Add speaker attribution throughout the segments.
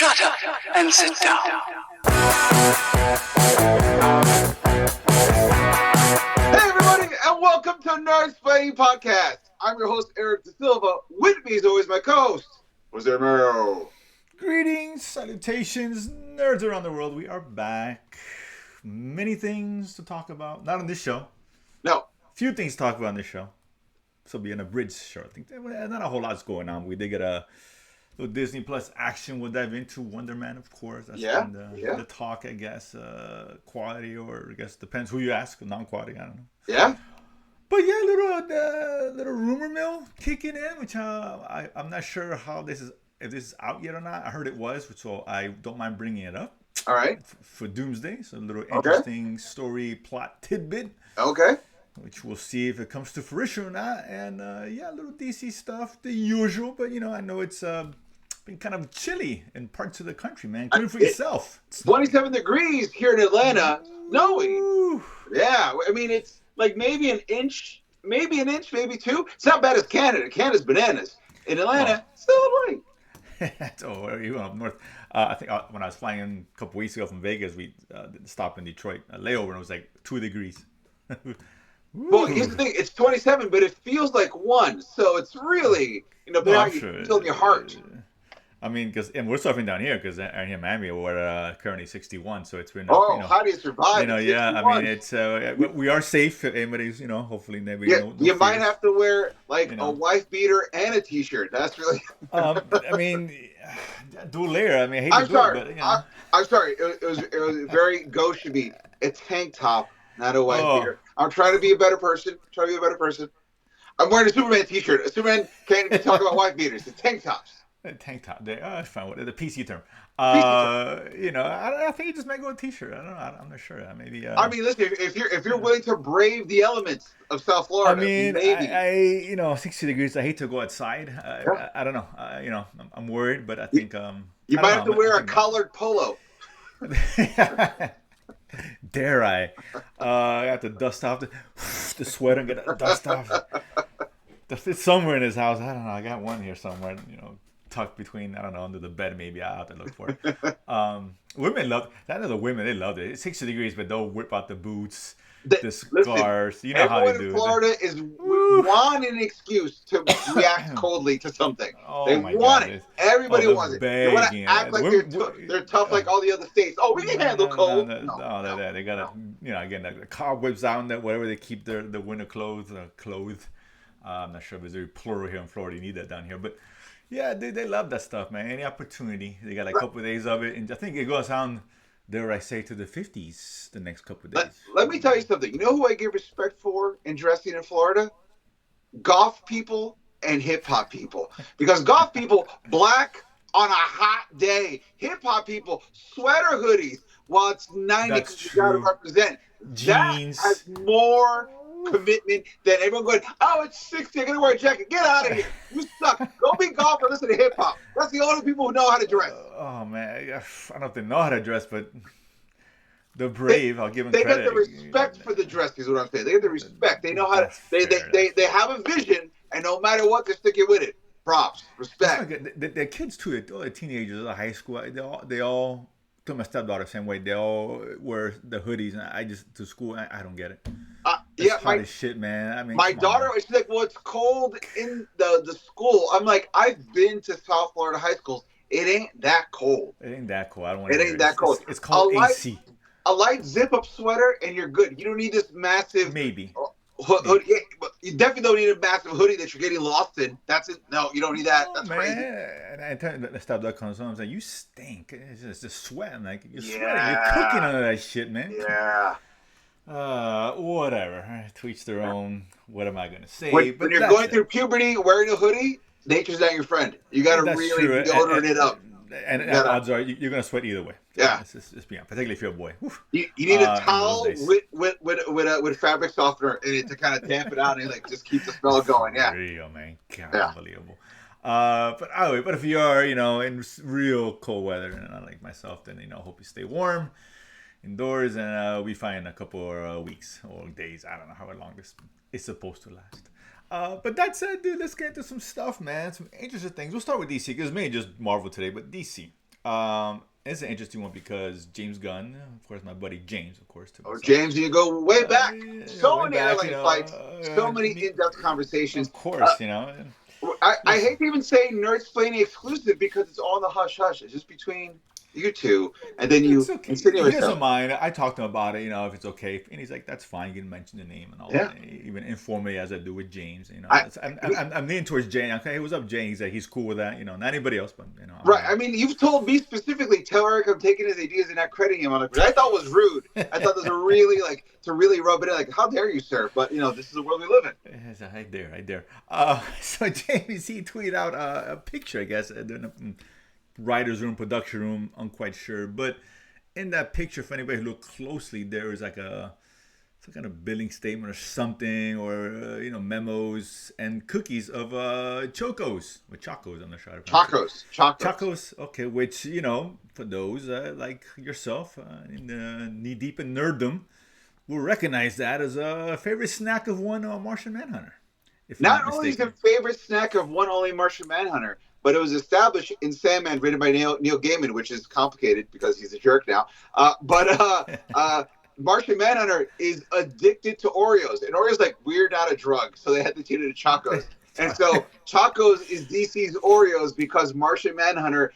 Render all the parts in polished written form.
Speaker 1: Shut up and sit down.
Speaker 2: Hey everybody, and welcome to Nerdsplaining podcast. I'm your host, Eric Da Silva. With me is always my co-host, Jose Romero.
Speaker 3: Greetings, salutations, nerds around the world. We are back. Many things to talk about. Not on this show.
Speaker 2: No.
Speaker 3: Few things to talk about on this show. This will be an abridged show. I think not a whole lot's going on. We did get a little Disney Plus action. We'll dive into Wonder Man, of course. That's been the talk, I guess. Quality, or I guess depends who you ask. Non-quality, I don't know.
Speaker 2: Yeah.
Speaker 3: But yeah, little rumor mill kicking in, which I'm not sure how this is. If this is out yet or not. I heard it was, so I don't mind bringing it up.
Speaker 2: All right.
Speaker 3: For Doomsday, so a little interesting story plot tidbit.
Speaker 2: Okay.
Speaker 3: Which we'll see if it comes to fruition or not. And a little DC stuff, the usual. But I know it's been kind of chilly in parts of the country, man. Including for yourself.
Speaker 2: 27 degrees here in Atlanta. Snowy. Yeah. I mean, it's like maybe an inch, maybe two. It's not bad as Canada. Canada's bananas. In Atlanta, still right.
Speaker 3: Oh, you went up north. I think when I was flying in a couple weeks ago from Vegas, we stopped in Detroit, a layover, and it was like 2 degrees.
Speaker 2: Well, here's the thing: it's 27, but it feels like 1. So it's really, how you feel in your heart.
Speaker 3: I mean, and we're surfing down here because here in Miami we're currently 61, so it's been.
Speaker 2: How do you survive?
Speaker 3: Yeah. I mean, it's we are safe. If anybody's, hopefully never.
Speaker 2: Yeah, you might have to wear a wife beater and a t-shirt. That's really.
Speaker 3: I mean, dual layer. I mean, I hate
Speaker 2: I'm
Speaker 3: to
Speaker 2: sorry.
Speaker 3: do it, but
Speaker 2: I'm sorry. It was very gauche of me. A tank top, not a wife beater. I'm trying to be a better person. I'm wearing a Superman t-shirt. A Superman can't talk about wife beaters. It's tank tops.
Speaker 3: Tank top. That's fine. What the PC term? I think you just might go with a t-shirt. I don't know. I'm not sure. Maybe.
Speaker 2: I mean, listen. If you're willing to brave the elements of South Florida,
Speaker 3: I mean,
Speaker 2: maybe.
Speaker 3: I 60 degrees. I hate to go outside. I don't know. I'm worried, but I think
Speaker 2: you might have to wear a collared polo.
Speaker 3: Dare I? I have to dust off the sweater and get the dust off. It's somewhere in his house. I don't know. I got one here somewhere. Tucked between, I don't know, under the bed maybe. I'll have to look for it. Women love that. The women, they love it. It's 60 degrees, but they'll whip out the boots, the scarves. You know how they do.
Speaker 2: Everyone in Florida is want an excuse to react coldly to something. They want it. Everybody wants it. They want to act like they're tough like all the other states. Oh, we can handle cold.
Speaker 3: No, they got to, again, the cobwebs out there, whatever they keep the winter clothes. I'm not sure if it's plural here in Florida. You need that down here, but. Yeah, they love that stuff, man. Any opportunity. They got a couple of days of it. And I think it goes on, dare I say, to the 50s the next couple of days.
Speaker 2: Let me tell you something. You know who I give respect for in dressing in Florida? Golf people and hip-hop people. Because golf people, black on a hot day. Hip-hop people, sweater hoodies while it's 90 because you got to represent.
Speaker 3: Jeans.
Speaker 2: That has more commitment than everyone going, it's 60, I'm going to wear a jacket. Get out of here. You suck. Go be golf and listen to hip hop. That's the only people who know how to dress.
Speaker 3: Oh, man. I don't know if they know how to dress, but they're brave. I'll give them credit.
Speaker 2: They get the respect for the dress is what I'm saying. They get the respect. They know how to, they have a vision, and no matter what, they're sticking with it. Props. Respect.
Speaker 3: They're kids, too. All the teenagers, the high school, they all to my stepdaughter, same way. They all wear the hoodies, and I just, to school, I don't get it. It's hot as shit, man. I mean,
Speaker 2: my daughter, she's like, well, it's cold in the school. I'm like, I've been to South Florida high schools. It ain't that cold.
Speaker 3: It ain't that cold. I don't want to.
Speaker 2: It ain't that cold.
Speaker 3: It's called AC.
Speaker 2: A light zip-up sweater, and you're good. You don't need this massive
Speaker 3: maybe
Speaker 2: hoodie. Yeah, but you definitely don't need a massive hoodie that you're getting lost in. That's it. No, you don't need that. That's crazy.
Speaker 3: And I tell the stuff that comes on, I'm like, you stink. It's just sweating. Like you're sweating. You're cooking under that shit, man.
Speaker 2: Yeah.
Speaker 3: Whatever. To each their own. What am I gonna say?
Speaker 2: When you're going through puberty, wearing a hoodie, nature's not your friend. You got to really deodorant it up.
Speaker 3: And odds are you're gonna sweat either way.
Speaker 2: Yeah.
Speaker 3: It's be honest, particularly if you're a boy.
Speaker 2: You need a towel with fabric softener in it to kind of damp it out and just keep the smell going. Yeah.
Speaker 3: Real, man. God, unbelievable. But anyway, but if you are, in real cold weather, and like myself, then hope you stay warm indoors, and we find a couple of weeks or days. I don't know how long this is supposed to last. But that said, dude, let's get into some stuff, man. Some interesting things. We'll start with DC because it's mainly just Marvel today, but DC. It's an interesting one because James Gunn, of course, my buddy James, of course, to
Speaker 2: Oh,
Speaker 3: myself.
Speaker 2: James, you go way back. So
Speaker 3: Way
Speaker 2: many
Speaker 3: back,
Speaker 2: airline fights, so many in-depth
Speaker 3: of
Speaker 2: conversations.
Speaker 3: course,
Speaker 2: I
Speaker 3: listen,
Speaker 2: hate to even say Nerdsplaining exclusive because it's all in the hush hush. It's just between you two, and then
Speaker 3: it's
Speaker 2: you
Speaker 3: okay.
Speaker 2: insinuate
Speaker 3: He doesn't
Speaker 2: yourself.
Speaker 3: mind. I talked to him about it, if it's okay, and he's like, "That's fine. You can mention the name and all
Speaker 2: Yeah,
Speaker 3: that, even informally as I do with James.
Speaker 2: I
Speaker 3: I'm leaning towards Jay. Okay, hey, what's up, Jay? He's like, he's cool with that. Not anybody else, but
Speaker 2: right. I mean, you've told me specifically, tell Eric I'm taking his ideas and not crediting him on it, which I thought was rude. I thought this was really like to really rub it in, like, how dare you, sir? But this is the world we live in.
Speaker 3: It's right there, right there. So James, he tweeted out a picture, I guess, in a writer's room, production room. I'm quite sure, but in that picture, if anybody look closely, there is like some kind of billing statement or something, or memos and cookies of chocos with chocos. I'm not sure how to pronounce it.
Speaker 2: Chacos.
Speaker 3: Chocos, okay, which for those like yourself, in knee deep in nerddom, will recognize that as a favorite snack of one Martian Manhunter, if I'm
Speaker 2: Not
Speaker 3: not
Speaker 2: only is the
Speaker 3: mistaken.
Speaker 2: favorite snack of one only Martian Manhunter, but it was established in Sandman, written by Neil Gaiman, which is complicated because he's a jerk now. Martian Manhunter is addicted to Oreos, and Oreos like weird not a drug, so they had to tune it to Chacos. And so Chacos is DC's Oreos because Martian Manhunter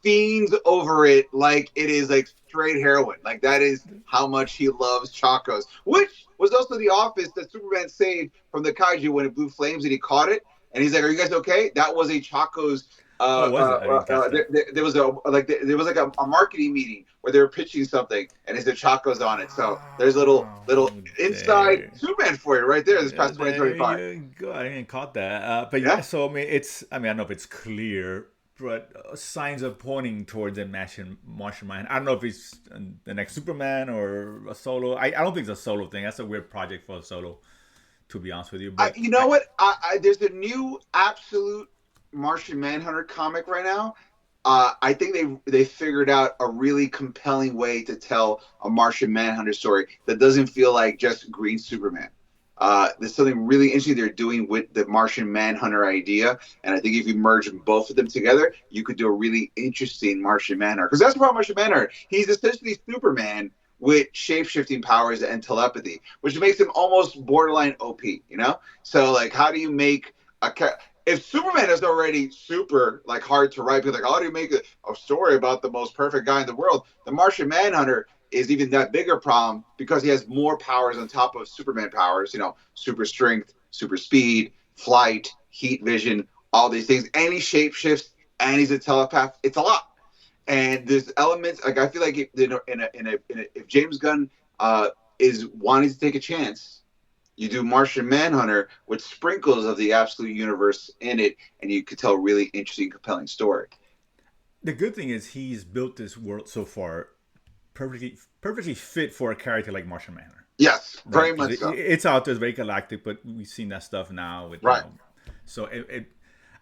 Speaker 2: fiends over it like it is like straight heroin. Like that is how much he loves Chacos, which was also the office that Superman saved from the kaiju when it blew flames and he caught it. And he's like, "Are you guys okay?" That was a Chacos.
Speaker 3: Oh, was it? I didn't catch that.
Speaker 2: There was a marketing meeting where they were pitching something, and it said Chacos on it. So there's a little
Speaker 3: Oh,
Speaker 2: inside
Speaker 3: there.
Speaker 2: Superman for you right there. This past
Speaker 3: There
Speaker 2: 2025.
Speaker 3: you go. I didn't caught that. But yeah,
Speaker 2: Yeah.
Speaker 3: so I mean, I don't know if it's clear, but signs are pointing towards a Martian Man. I don't know if it's the next Superman or a solo. I don't think it's a solo thing. That's a weird project for a solo, to be honest with you. But
Speaker 2: You know what? There's a new absolute Martian Manhunter comic right now. I think they figured out a really compelling way to tell a Martian Manhunter story that doesn't feel like just Green Superman. There's something really interesting they're doing with the Martian Manhunter idea, and I think if you merge both of them together, you could do a really interesting Martian Manhunter. Because that's the problem with Martian Manhunter. He's essentially Superman with shape-shifting powers and telepathy, which makes him almost borderline OP. So like, how do you make a if Superman is already super like hard to write, people like, how do you make a story about the most perfect guy in the world? The Martian Manhunter is even that bigger problem because he has more powers on top of Superman powers. Super strength, super speed, flight, heat vision, all these things, and he shapeshifts, and he's a telepath. It's a lot, and there's elements like I feel like if James Gunn is wanting to take a chance, you do Martian Manhunter with sprinkles of the absolute universe in it, and you could tell a really interesting, compelling story.
Speaker 3: the good thing is he's built this world so far perfectly fit for a character like Martian Manhunter.
Speaker 2: Yes,
Speaker 3: Right,
Speaker 2: very
Speaker 3: because
Speaker 2: much so.
Speaker 3: it's out there, it's very galactic, but we've seen that stuff now with
Speaker 2: Right.
Speaker 3: so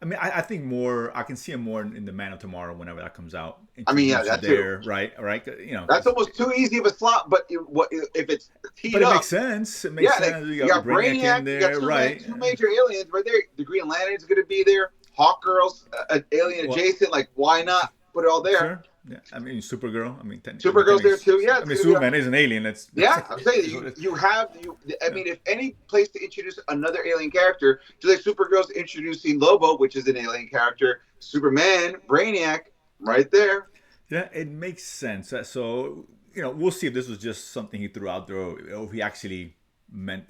Speaker 3: I mean, I think more. I can see him more in the Man of Tomorrow whenever that comes out.
Speaker 2: I mean, yeah,
Speaker 3: Introduced
Speaker 2: that too.
Speaker 3: there, right, right.
Speaker 2: That's almost too easy of a slot, but if it's teed
Speaker 3: But it
Speaker 2: up,
Speaker 3: makes sense. It makes
Speaker 2: yeah, like,
Speaker 3: sense. You
Speaker 2: you
Speaker 3: got
Speaker 2: got
Speaker 3: Brainiac in
Speaker 2: Brainiac, you got
Speaker 3: there,
Speaker 2: two,
Speaker 3: right?
Speaker 2: two major aliens right there. The Green Lantern's going to be there. Hawkgirl's alien
Speaker 3: Well,
Speaker 2: adjacent. Like, why not put it all there?
Speaker 3: sure. Yeah, I mean, Supergirl. I mean,
Speaker 2: Supergirl's there too. Yeah,
Speaker 3: I
Speaker 2: it's
Speaker 3: mean,
Speaker 2: going to be
Speaker 3: Superman is an alien.
Speaker 2: yeah, I'm saying you have you. I mean, if any place to introduce another alien character, just like Supergirl's introducing Lobo, which is an alien character, Superman, Brainiac, right there.
Speaker 3: Yeah, it makes sense. So we'll see if this was just something he threw out there, or if he actually meant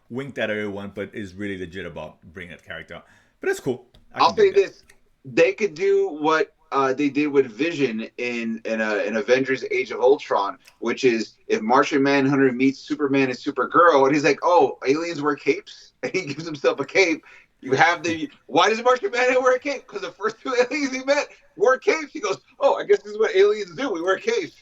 Speaker 3: winked at everyone, but is really legit about bringing that character out. But that's cool. I
Speaker 2: I'll
Speaker 3: can
Speaker 2: say
Speaker 3: dig that.
Speaker 2: this: they could do what they did with Vision in Avengers: Age of Ultron, which is if Martian Manhunter meets Superman and Supergirl, and he's like, "Oh, aliens wear capes," and he gives himself a cape. You have the why does Martian Manhunter wear a cape? Because the first two aliens he met wore capes. He goes, "Oh, I guess this is what aliens do. We wear capes."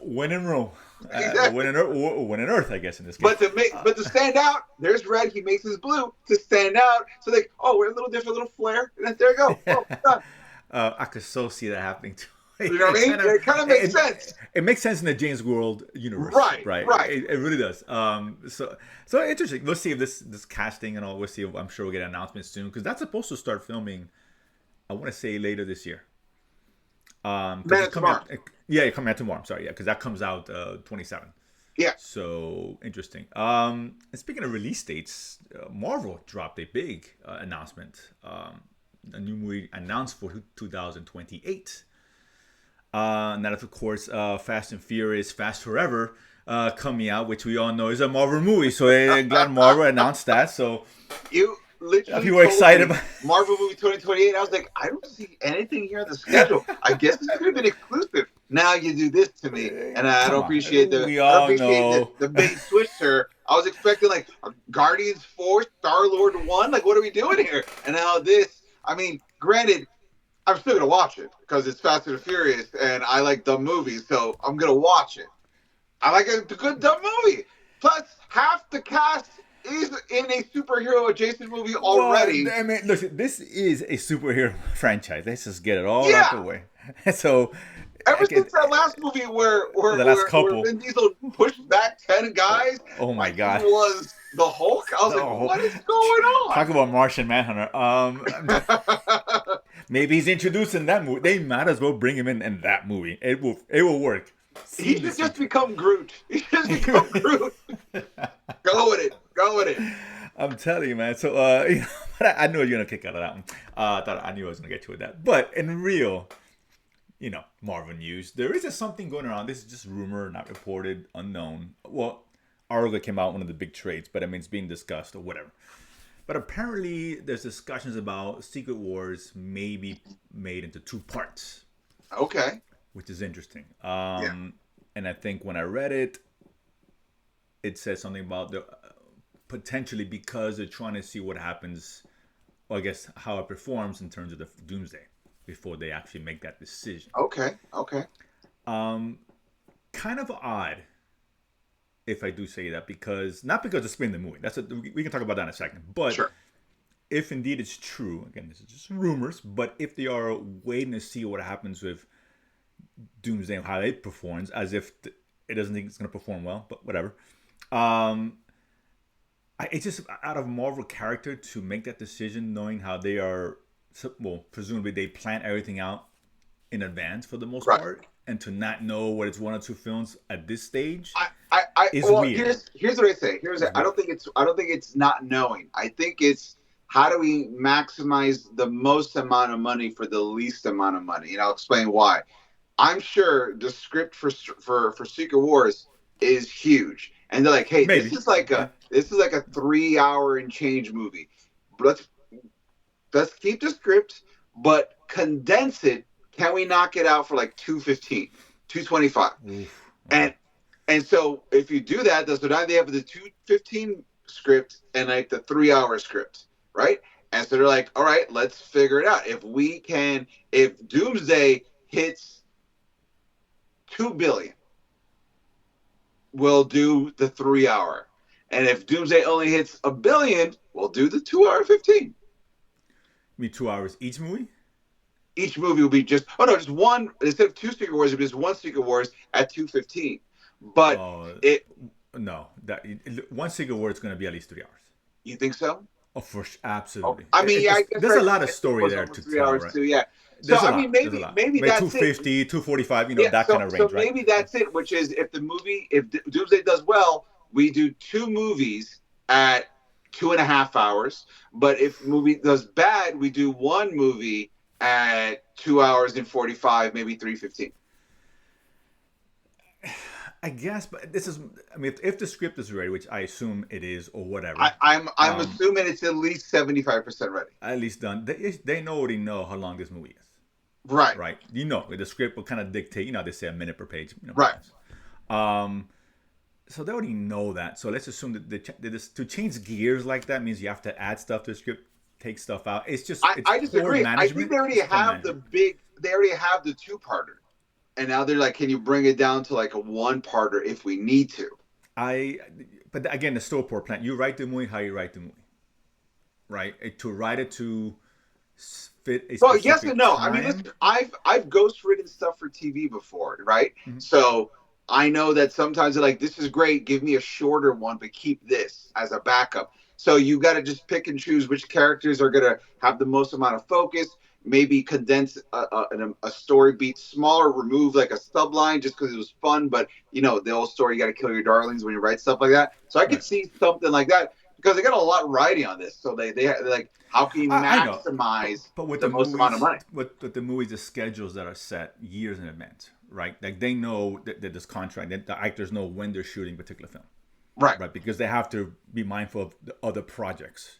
Speaker 3: When in Rome,
Speaker 2: Exactly.
Speaker 3: when in Earth, I guess in this case.
Speaker 2: But to stand out, there's red. He makes his blue to stand out. So like, oh, we're a little different, a little flare, and there you go. Oh, done.
Speaker 3: I could so see that happening too.
Speaker 2: You know what I mean? It kind of makes sense.
Speaker 3: It makes sense in the James World universe,
Speaker 2: Right,
Speaker 3: right?
Speaker 2: right.
Speaker 3: It really does. So interesting. Let's see if this casting and all. We'll see. I'm sure we'll get an announcement soon because that's supposed to start filming. I want to say later this year. Because
Speaker 2: Man
Speaker 3: it's
Speaker 2: of
Speaker 3: coming
Speaker 2: Tomorrow.
Speaker 3: out. Yeah, coming out tomorrow. I'm sorry. Yeah, because that comes out 27.
Speaker 2: Yeah.
Speaker 3: So interesting. And speaking of release dates, Marvel dropped a big announcement. A new movie announced for 2028. And that is, of course, Fast and Furious, Fast Forever, coming out, which we all know is a Marvel movie. So glad Marvel announced that. So
Speaker 2: You literally
Speaker 3: people were
Speaker 2: told
Speaker 3: excited
Speaker 2: me
Speaker 3: about.
Speaker 2: Marvel movie 2028. I was like, I don't see anything here on the schedule. I guess this could have been exclusive. Now you do this to me, and I
Speaker 3: Come
Speaker 2: don't appreciate
Speaker 3: on,
Speaker 2: the
Speaker 3: we
Speaker 2: I don't
Speaker 3: all
Speaker 2: appreciate
Speaker 3: know.
Speaker 2: the bait switch, sir. I was expecting like Guardians 4, Star Lord 1. Like, what are we doing here? And now this. I mean, granted, I'm still gonna watch it because it's Fast and Furious, and I like dumb movies, so I'm gonna watch it. I like a good dumb movie. Plus, half the cast is in a superhero adjacent movie
Speaker 3: Well,
Speaker 2: already.
Speaker 3: I mean, listen, this is a superhero franchise. Let's just get it all out
Speaker 2: Yeah.
Speaker 3: the way. So,
Speaker 2: Ever
Speaker 3: okay,
Speaker 2: since that last movie where where
Speaker 3: the last
Speaker 2: where, where
Speaker 3: couple.
Speaker 2: Vin Diesel pushed back 10 guys
Speaker 3: Oh my
Speaker 2: like he
Speaker 3: God.
Speaker 2: was the Hulk, I was like,
Speaker 3: No,
Speaker 2: what is going
Speaker 3: talk
Speaker 2: on?
Speaker 3: about Martian Manhunter. Maybe he's introduced in that movie. They might as well bring him in that movie. It will work
Speaker 2: He should
Speaker 3: seamlessly.
Speaker 2: just become Groot. He should just become Groot. Go with it. Go with it.
Speaker 3: I'm telling you, man. So, but I knew you were gonna kick out of that one. I knew I was gonna get you with that. But in real, Marvel news, there is just something going around. This is just rumor, not reported, unknown. Well, Argo came out one of the big trades, but I mean it's being discussed or whatever. But apparently, there's discussions about Secret Wars maybe made into two parts,
Speaker 2: Okay.
Speaker 3: which is interesting.
Speaker 2: Yeah.
Speaker 3: And I think when I read it, it says something about the potentially because they're trying to see what happens, or I guess how it performs in terms of the Doomsday before they actually make that decision.
Speaker 2: Okay. Okay.
Speaker 3: Kind of odd, if I do say that, because not because it's been the movie. We can talk about that in a second. But
Speaker 2: Sure.
Speaker 3: if indeed it's true, again, this is just rumors. But if they are waiting to see what happens with Doomsday and how it performs, as if it doesn't think it's going to perform well, but whatever. It's just out of Marvel character to make that decision, knowing how they are. Well, presumably they plan everything out in advance for the most
Speaker 2: Right.
Speaker 3: part, and to not know what it's one or two films at this stage is
Speaker 2: Well,
Speaker 3: weird.
Speaker 2: here's what I say.
Speaker 3: It's
Speaker 2: I
Speaker 3: weird.
Speaker 2: don't think it's not knowing. I think it's how do we maximize the most amount of money for the least amount of money, and I'll explain why. I'm sure the script for Secret Wars is huge, and they're like, hey,
Speaker 3: Maybe. Yeah.
Speaker 2: this is like a 3 hour and change movie. Let's let's keep the script, but condense it. Can we knock it out for like 215, 225?
Speaker 3: Oof.
Speaker 2: And and so if you do that, so now they have the 215 script and like the 3 hour script, right? And so they're like, all right, let's figure it out. If Doomsday hits 2 billion, we'll do the 3 hour. And if Doomsday only hits 1 billion, we'll do the 2 hour 15.
Speaker 3: Me 2 hours each movie.
Speaker 2: Each movie will be just one, instead of two Secret Wars, it'll be just one Secret Wars at 215. But it
Speaker 3: No, that one Secret War is going to be at least 3 hours.
Speaker 2: you think so?
Speaker 3: Oh, absolutely.
Speaker 2: I mean, yeah, I guess
Speaker 3: There's a lot of story
Speaker 2: was
Speaker 3: there
Speaker 2: over
Speaker 3: to
Speaker 2: 3 hours
Speaker 3: tell, right?
Speaker 2: too. Yeah. So
Speaker 3: There's a
Speaker 2: I
Speaker 3: lot.
Speaker 2: mean,
Speaker 3: There's a lot.
Speaker 2: maybe
Speaker 3: Maybe
Speaker 2: that's
Speaker 3: 250,
Speaker 2: it.
Speaker 3: 245,
Speaker 2: Yeah.
Speaker 3: that
Speaker 2: So
Speaker 3: kind of range, right?
Speaker 2: maybe that's it. Which is if Doomsday does well, we do two movies at 2.5 hours. But if movie does bad, we do one movie at 2 hours and 45, maybe 3:15.
Speaker 3: I guess, but I mean, if the script is ready, which I assume it is, or whatever,
Speaker 2: I'm assuming it's at least 75% ready.
Speaker 3: at least done. They already know how long this movie is,
Speaker 2: Right.
Speaker 3: right? The script will kind of dictate. They say a minute per page.
Speaker 2: Right.
Speaker 3: So they already know that. So let's assume that to change gears like that means you have to add stuff to the script, take stuff out. It's just
Speaker 2: I disagree. I think they already have they already have the two-parter. And now they're like, can you bring it down to like a one-parter if we need to?
Speaker 3: But again, the storyboard plan. You write the movie how you write the movie, right? To write it to fit a specific
Speaker 2: Well, yes and no.
Speaker 3: time.
Speaker 2: I mean, listen, I've ghostwritten stuff for TV before, right?
Speaker 3: Mm-hmm.
Speaker 2: So I know that sometimes they're like, this is great, give me a shorter one, but keep this as a backup. So you got to just pick and choose which characters are going to have the most amount of focus. maybe condense a story beat smaller, remove like a subline just because it was fun. But the old story, you got to kill your darlings when you write stuff like that. So I could
Speaker 3: Right.
Speaker 2: see something like that because they got a lot riding on this. So they're like, how can you
Speaker 3: I know,
Speaker 2: maximize
Speaker 3: but with
Speaker 2: the
Speaker 3: the
Speaker 2: most amount of
Speaker 3: movies,
Speaker 2: money?
Speaker 3: with the movies, the schedules that are set years in advance, right? Like they know that this contract, that the actors know when they're shooting a particular film,
Speaker 2: Right.
Speaker 3: right? Because they have to be mindful of the other projects.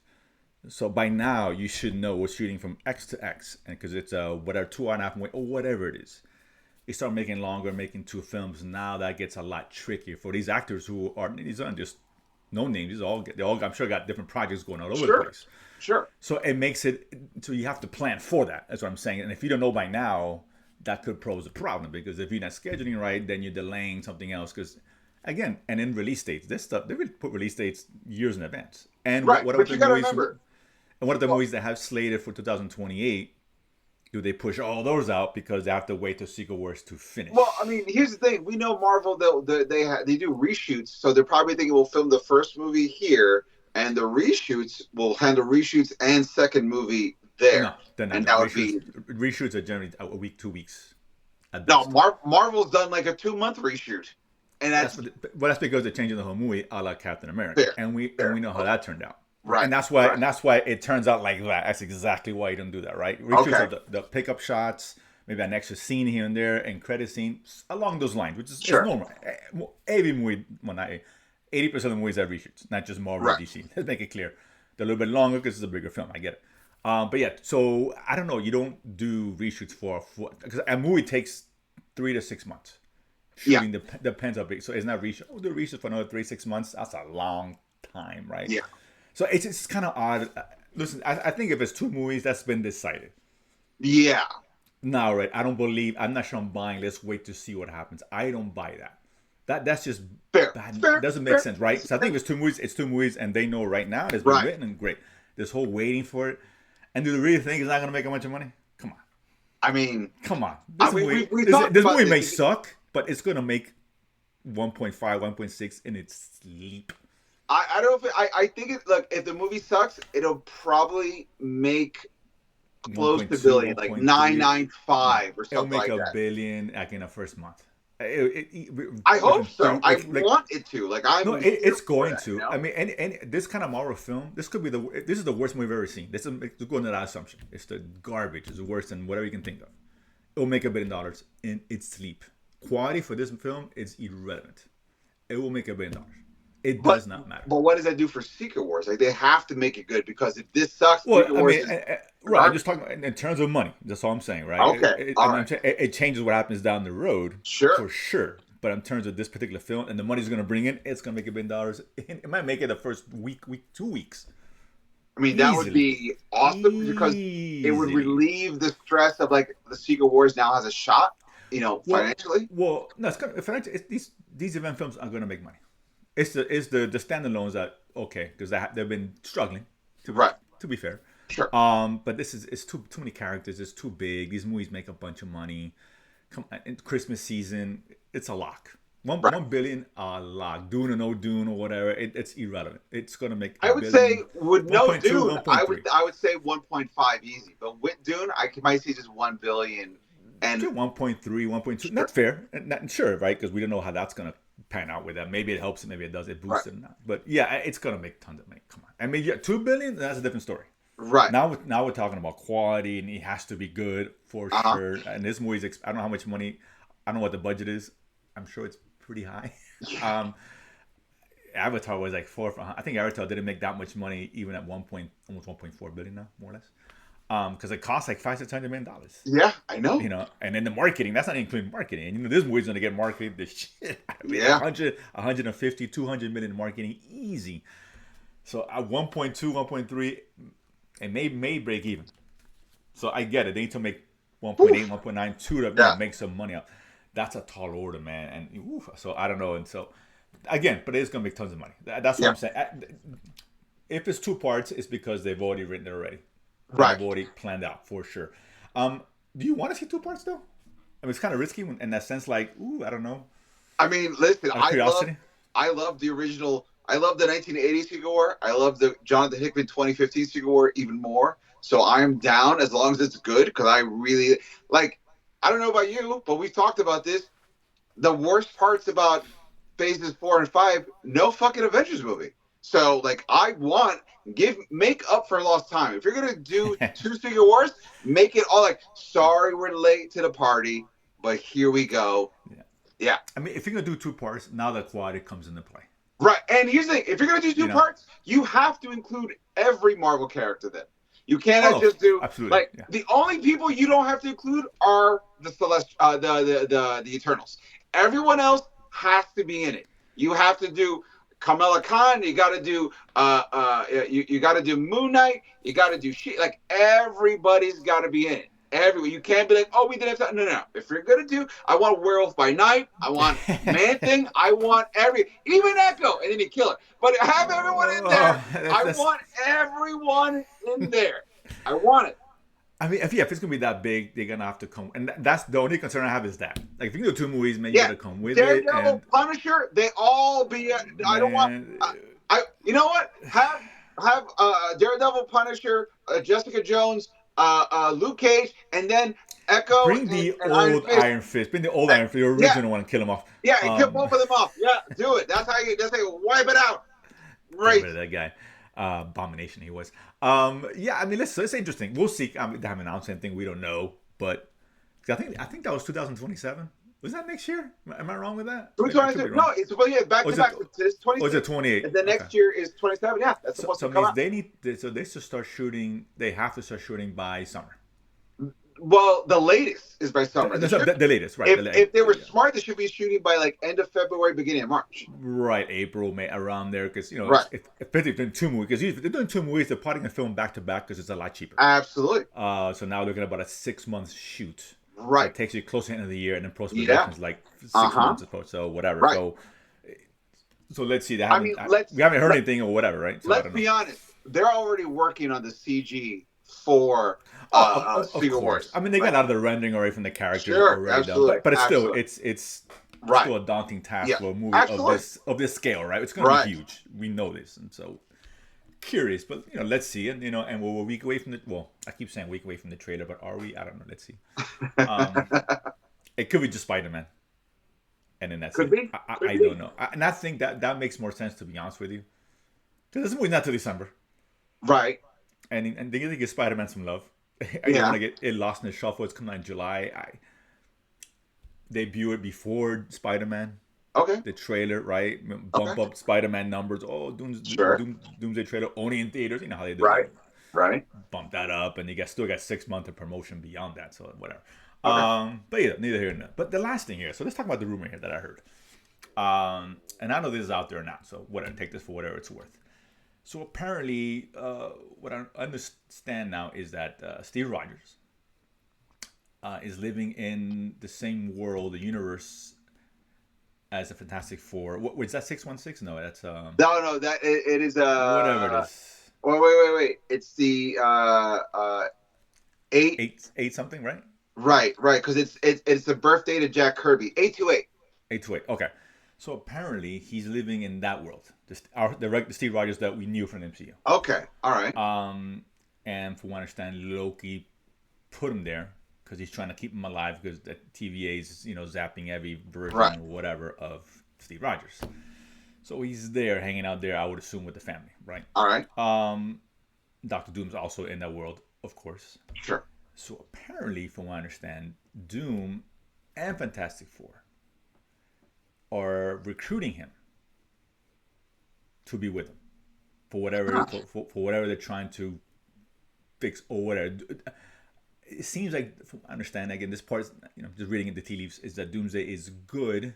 Speaker 3: So by now you should know we're shooting from X to X, and because it's whatever 2.5 or whatever it is, you start making longer, making two films. Now that gets a lot trickier for these actors who are these aren't just no names. They all I'm sure got different projects going all over the
Speaker 2: Sure.
Speaker 3: place.
Speaker 2: Sure.
Speaker 3: So it makes it so you have to plan for that. That's what I'm saying. And if you don't know by now, that could pose a problem because if you're not scheduling right, then you're delaying something else. Because again, and in release dates, this stuff they will put release dates years in advance. And
Speaker 2: Right.
Speaker 3: what about
Speaker 2: But
Speaker 3: the
Speaker 2: you got to
Speaker 3: movies?
Speaker 2: remember.
Speaker 3: And what are the
Speaker 2: Well,
Speaker 3: movies that have slated for 2028? Do they push all those out because they have to wait till Secret Wars to
Speaker 2: Well, I
Speaker 3: finish?
Speaker 2: mean, here's the thing. We know Marvel they do reshoots, so they're probably thinking we'll film the first movie here, and the reshoots will handle reshoots and second movie there,
Speaker 3: No, they're not.
Speaker 2: and
Speaker 3: No.
Speaker 2: that would
Speaker 3: Reshoots
Speaker 2: be
Speaker 3: reshoots are generally a week, 2 weeks at
Speaker 2: no.
Speaker 3: best.
Speaker 2: Marvel's done like a 2 month reshoot, and
Speaker 3: That's
Speaker 2: that's
Speaker 3: well, that's because they're changing the whole movie, a la Captain America,
Speaker 2: fair,
Speaker 3: and we
Speaker 2: fair.
Speaker 3: know how that turned out, right?
Speaker 2: Right,
Speaker 3: And
Speaker 2: right.
Speaker 3: that's why it turns out like that. That's exactly why you don't do that, right? Reshoots
Speaker 2: Okay,
Speaker 3: are the pickup shots, maybe an extra scene here and there, and credit scenes along those lines, which is
Speaker 2: sure.
Speaker 3: normal. Every movie, well, not 80% of the movies have reshoots, not just Marvel or
Speaker 2: Right.
Speaker 3: DC. Let's make it clear. They're a little bit longer because it's a bigger film. I get it. But yeah, so I don't know. You don't do reshoots for because a movie takes 3 to 6 months
Speaker 2: Yeah,
Speaker 3: shooting depends how big. So it's not reshoot. Oh, the reshoot for another 3 6 months. That's a long time, right?
Speaker 2: yeah,
Speaker 3: So it's kind of odd. Listen, I think if it's two movies, that's been decided.
Speaker 2: yeah.
Speaker 3: Now, right? I don't believe. I'm not sure I'm buying. Let's wait to see what happens. I don't buy that. That's just
Speaker 2: Fair,
Speaker 3: bad. It
Speaker 2: fair,
Speaker 3: doesn't make
Speaker 2: fair.
Speaker 3: sense, right? So I think if it's two movies, it's two movies, and they know right now it's been
Speaker 2: Right.
Speaker 3: written and great. This whole waiting for it, and do they really think it's not going to make a bunch of money? Come on,
Speaker 2: I mean,
Speaker 3: come on.
Speaker 2: I
Speaker 3: This
Speaker 2: mean,
Speaker 3: movie,
Speaker 2: we
Speaker 3: this,
Speaker 2: talked
Speaker 3: this
Speaker 2: about
Speaker 3: movie may
Speaker 2: this.
Speaker 3: suck, but it's going to make 1.5, 1.6 in its sleep.
Speaker 2: I don't. I think it. Look, if the movie sucks, it'll probably make close to
Speaker 3: 1.2,
Speaker 2: billion, like
Speaker 3: 1.3. No,
Speaker 2: 995 or
Speaker 3: it'll
Speaker 2: something
Speaker 3: make
Speaker 2: like
Speaker 3: a
Speaker 2: that.
Speaker 3: billion like in the first month.
Speaker 2: I
Speaker 3: Within
Speaker 2: hope so.
Speaker 3: three,
Speaker 2: I
Speaker 3: like
Speaker 2: want it to. Like
Speaker 3: no,
Speaker 2: I'm here
Speaker 3: it's
Speaker 2: for
Speaker 3: going
Speaker 2: that.
Speaker 3: to. I mean, any this kind of Marvel film, this could be this is the worst movie I've ever seen. This is to go into that assumption. It's the garbage. It's worse than whatever you can think of. It'll make $1 billion in its sleep. Quality for this film is irrelevant. It will make $1 billion. It
Speaker 2: But
Speaker 3: does not matter.
Speaker 2: but what does that do for Secret Wars? Like they have to make it good because if this sucks,
Speaker 3: Well,
Speaker 2: Secret
Speaker 3: I
Speaker 2: Wars
Speaker 3: mean,
Speaker 2: is
Speaker 3: right. I'm
Speaker 2: garbage.
Speaker 3: just talking in terms of money. That's all I'm saying, right?
Speaker 2: Okay, all right,
Speaker 3: It changes what happens down the road
Speaker 2: sure.
Speaker 3: for sure. But in terms of this particular film and the money's going to bring in, it's going to make $1 billion. It might make it the first week, 2 weeks,
Speaker 2: I mean, that would
Speaker 3: easily,
Speaker 2: be awesome because it would
Speaker 3: easily.
Speaker 2: relieve the stress of like the Secret Wars now has a shot,
Speaker 3: Well,
Speaker 2: financially.
Speaker 3: no, it's gonna, these event films are going to make money. It's the standalones that okay because they've been struggling
Speaker 2: Right.
Speaker 3: to be fair.
Speaker 2: Sure.
Speaker 3: But this is it's too many characters. It's too big. These movies make a bunch of money. Come on, in Christmas season, it's a lock. One
Speaker 2: Right.
Speaker 3: 1 billion a lock. Dune or no Dune or whatever. It's irrelevant. It's gonna make
Speaker 2: I
Speaker 3: a
Speaker 2: would say
Speaker 3: billion.
Speaker 2: with no
Speaker 3: 1.2,
Speaker 2: Dune, I
Speaker 3: 1.3.
Speaker 2: would I would say 1.5 easy, but with Dune, might see just 1 billion. And
Speaker 3: Sure, 1.3, 1.2.
Speaker 2: sure,
Speaker 3: That's fair. Sure, right? Because we don't know how that's gonna pan out with that. Maybe it helps it. Maybe it does. It
Speaker 2: right,
Speaker 3: boosts it. Not. But yeah, it's gonna make tons of money. Come on. I mean, yeah, 2 billion. That's a different story.
Speaker 2: right,
Speaker 3: Now we're talking about quality, and it has to be good for
Speaker 2: uh-huh,
Speaker 3: sure. And this movie's I don't know how much money. I don't know what the budget is. I'm sure it's pretty high.
Speaker 2: yeah,
Speaker 3: Um, Avatar was like I think Avatar didn't make that much money even at almost 1.4 billion now, more or less. Because it costs like $500 to $600 million.
Speaker 2: yeah, I know,
Speaker 3: And then the marketing, that's not including marketing. And this movie's gonna get marketed the shit out of it.
Speaker 2: yeah,
Speaker 3: 150, 200 million marketing easy. So at 1.2, 1.3, it may break even. So I get it. They need to make 1.8,
Speaker 2: oof,
Speaker 3: 1.9, 2 to
Speaker 2: yeah,
Speaker 3: make some money out. That's a tall order, man. And oof, so I don't know. And so again, but it's gonna make tons of money. That's what
Speaker 2: yeah,
Speaker 3: I'm saying. If it's two parts, it's because they've already written it already. And
Speaker 2: right.
Speaker 3: they've already planned out for sure. Do you want to see two parts though? I mean, it's kind of risky in that sense. Like, ooh, I don't know.
Speaker 2: I mean, listen,
Speaker 3: Out of curiosity.
Speaker 2: I love the original. I love the 1980 Secret War. I love the Jonathan Hickman 2015 Secret War even more. So I'm down as long as it's good because I really like. I don't know about you, but we've talked about this. The worst parts about phases 4 and 5, no fucking Avengers movie. So like, I want make up for lost time. If you're gonna do two Secret Wars, make it all like, sorry we're late to the party, but here we go.
Speaker 3: Yeah.
Speaker 2: Yeah.
Speaker 3: I mean, if you're gonna do two parts, now the quality comes into play.
Speaker 2: Right. And here's the thing: if you're gonna do two
Speaker 3: You know?
Speaker 2: parts, you have to include every Marvel character then. You
Speaker 3: Oh
Speaker 2: cannot
Speaker 3: no,
Speaker 2: just do
Speaker 3: absolutely.
Speaker 2: like
Speaker 3: Yeah.
Speaker 2: the only people you don't have to include are the the Eternals. Everyone else has to be in it. You have to do Kamala Khan. You got to do you got to do Moon Knight. You got to do like everybody's got to be in it. Everyone. You can't be like, oh, we didn't have time. No, no, no. If you're gonna do, I want Werewolf by Night. I want Man Thing. I want even Echo, and then you kill it. But have everyone in there. I want everyone in there. I want it.
Speaker 3: I mean, if it's gonna be that big, they're gonna have to come, and that's the only concern I have is that, like, if you can do two movies, man, you gotta come with it.
Speaker 2: Daredevil, Punisher, they all be. I don't want. You know what? Have Daredevil, Punisher, Jessica Jones, Luke Cage, and then Echo.
Speaker 3: Bring the old Iron Fist. Bring the old Iron Fist, the original one, and kill him off.
Speaker 2: Yeah, and kill both of them off. Yeah, do it. That's how you wipe it out. Right.
Speaker 3: That guy. Abomination he was. Yeah, I mean, it's interesting. We'll see. They haven't announced anything. We don't know, but I think that was 2027. Was that next year? Am I wrong with that?
Speaker 2: 2027. No, it's back to back. It's 26.
Speaker 3: Oh, is it 28?
Speaker 2: And the next year is 27. Yeah, that's supposed to come out.
Speaker 3: They should start shooting. They have to start shooting by summer.
Speaker 2: Well, the latest is by summer.
Speaker 3: The latest, right?
Speaker 2: If they were smart, they should be shooting by like end of February, beginning of March.
Speaker 3: Right, April, May, around there, because
Speaker 2: right.
Speaker 3: if they're doing two movies, because if they're doing two movies, they're probably gonna film back to back because it's a lot cheaper.
Speaker 2: Absolutely.
Speaker 3: So now looking at about a 6-month shoot.
Speaker 2: Right.
Speaker 3: So it takes you close to the end of the year, and then post production is like 6 months, so whatever.
Speaker 2: Right.
Speaker 3: So let's see. We haven't heard anything or whatever, right? So
Speaker 2: let's be honest. They're already working on the CG for Secret Wars.
Speaker 3: I mean, they got out of the rendering already from the characters
Speaker 2: already,
Speaker 3: absolutely. But it's still it's still a daunting task for a movie of this scale, right? It's going to be huge. We know this, and so curious. But let's see, and and we're a week away from the. Well, I keep saying week away from the trailer, but are we? I don't know. Let's see. It could be just Spider-Man, and then that's
Speaker 2: could be.
Speaker 3: I don't know, and I think that makes more sense, to be honest with you, because this movie's not till December,
Speaker 2: right?
Speaker 3: And they need to give Spider-Man some love. I don't want to get it lost in the shuffle. It's coming out in July. I debut it before Spider-Man.
Speaker 2: Okay.
Speaker 3: The trailer, right? Bump up Spider-Man numbers. Oh, Doomsday trailer only in theaters. You know how they do.
Speaker 2: Right.
Speaker 3: It.
Speaker 2: Right.
Speaker 3: Bump that up, and you still got 6 months of promotion beyond that. So whatever.
Speaker 2: Okay.
Speaker 3: But yeah, neither here nor there. But the last thing here. So let's talk about the rumor here that I heard. And I know this is out there now. So whatever. Take this for whatever it's worth. So apparently, what I understand now is that Steve Rogers is living in the same world, the universe, as the Fantastic Four. What is that? 616? No, that's
Speaker 2: No, that it is
Speaker 3: whatever it is.
Speaker 2: Wait. It's the
Speaker 3: 8 something, right?
Speaker 2: Right. Because it's the birthday to Jack Kirby. 828.
Speaker 3: 828. Okay. So apparently he's living in that world, the Steve Rogers that we knew from the MCU.
Speaker 2: Okay, all right.
Speaker 3: And from what I understand, Loki put him there because he's trying to keep him alive because the TVA is zapping every version or whatever of Steve Rogers. So he's there, hanging out there, I would assume, with the family, right?
Speaker 2: All right.
Speaker 3: Dr. Doom's also in that world, of course.
Speaker 2: Sure.
Speaker 3: So apparently, from what I understand, Doom and Fantastic Four are recruiting him to be with them for whatever for whatever they're trying to fix or whatever. It seems like, from I understand, again, this part is, just reading in the tea leaves, is that Doomsday is good,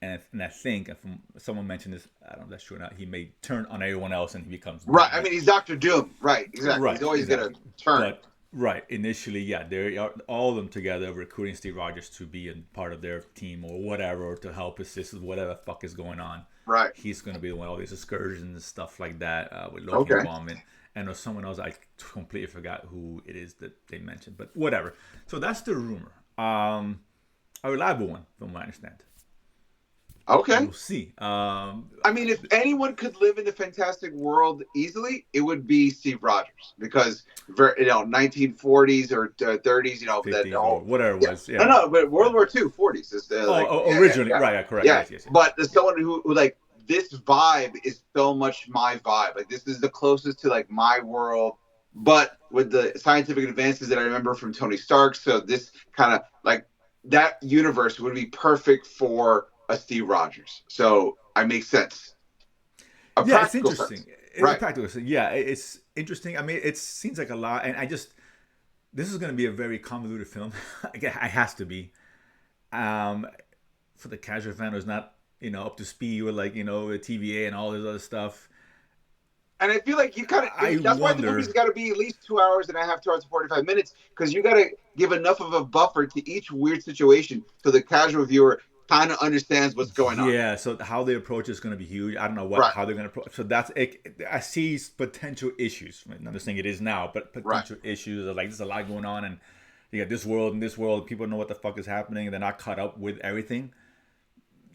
Speaker 3: and I think, from someone mentioned this, I don't know if that's true or not, he may turn on everyone else and he becomes
Speaker 2: right. I mean, he's Dr. Doom, right? Exactly.
Speaker 3: Right,
Speaker 2: he's always gonna turn.
Speaker 3: But, right. Initially, yeah, they are all of them together recruiting Steve Rogers to be a part of their team or whatever, or to help assist with whatever the fuck is going on.
Speaker 2: Right.
Speaker 3: He's going to be the one, all these excursions and stuff like that with Loki involvement. And there's someone else, I completely forgot who it is that they mentioned, but whatever. So that's the rumor. A reliable one, from what I understand.
Speaker 2: Okay.
Speaker 3: We'll see.
Speaker 2: I mean, if anyone could live in the fantastic world easily, it would be Steve Rogers because, 1940s or 30s, that
Speaker 3: 50s or
Speaker 2: whole,
Speaker 3: whatever it
Speaker 2: yeah,
Speaker 3: was.
Speaker 2: no,
Speaker 3: Yeah.
Speaker 2: no, but World War II, 40s is
Speaker 3: Oh,
Speaker 2: like, yeah, yeah,
Speaker 3: originally,
Speaker 2: yeah,
Speaker 3: right? Yeah, correct.
Speaker 2: yeah.
Speaker 3: Yes, yes, yes.
Speaker 2: But as someone who like this vibe is so much my vibe. Like this is the closest to like my world, but with the scientific advances that I remember from Tony Stark. So this kind of like that universe would be perfect for a Steve Rogers. So I make sense. A
Speaker 3: Yeah, it's
Speaker 2: practical
Speaker 3: interesting.
Speaker 2: sense. Right.
Speaker 3: Practical. Yeah, it's interesting. I mean, it seems like a lot, and I just this is going to be a very convoluted film. It has to be. Um, for the casual fan who's not up to speed with like TVA and all this other stuff.
Speaker 2: And I feel like you kind
Speaker 3: I
Speaker 2: of, that's why the movie's
Speaker 3: wonder.
Speaker 2: got to be at least 2 hours and a half, 2 hours and 45 minutes, because you got to give enough of a buffer to each weird situation so the casual viewer kind of understands what's going on.
Speaker 3: Yeah, so how they approach is going to be huge. I don't know
Speaker 2: Right.
Speaker 3: how they're going to approach. So that's it. I see potential issues. I'm not saying it is now, but
Speaker 2: Right.
Speaker 3: potential issues are like there's a lot going on, and you got this world and this world. People know what the fuck is happening, and they're not caught up with everything.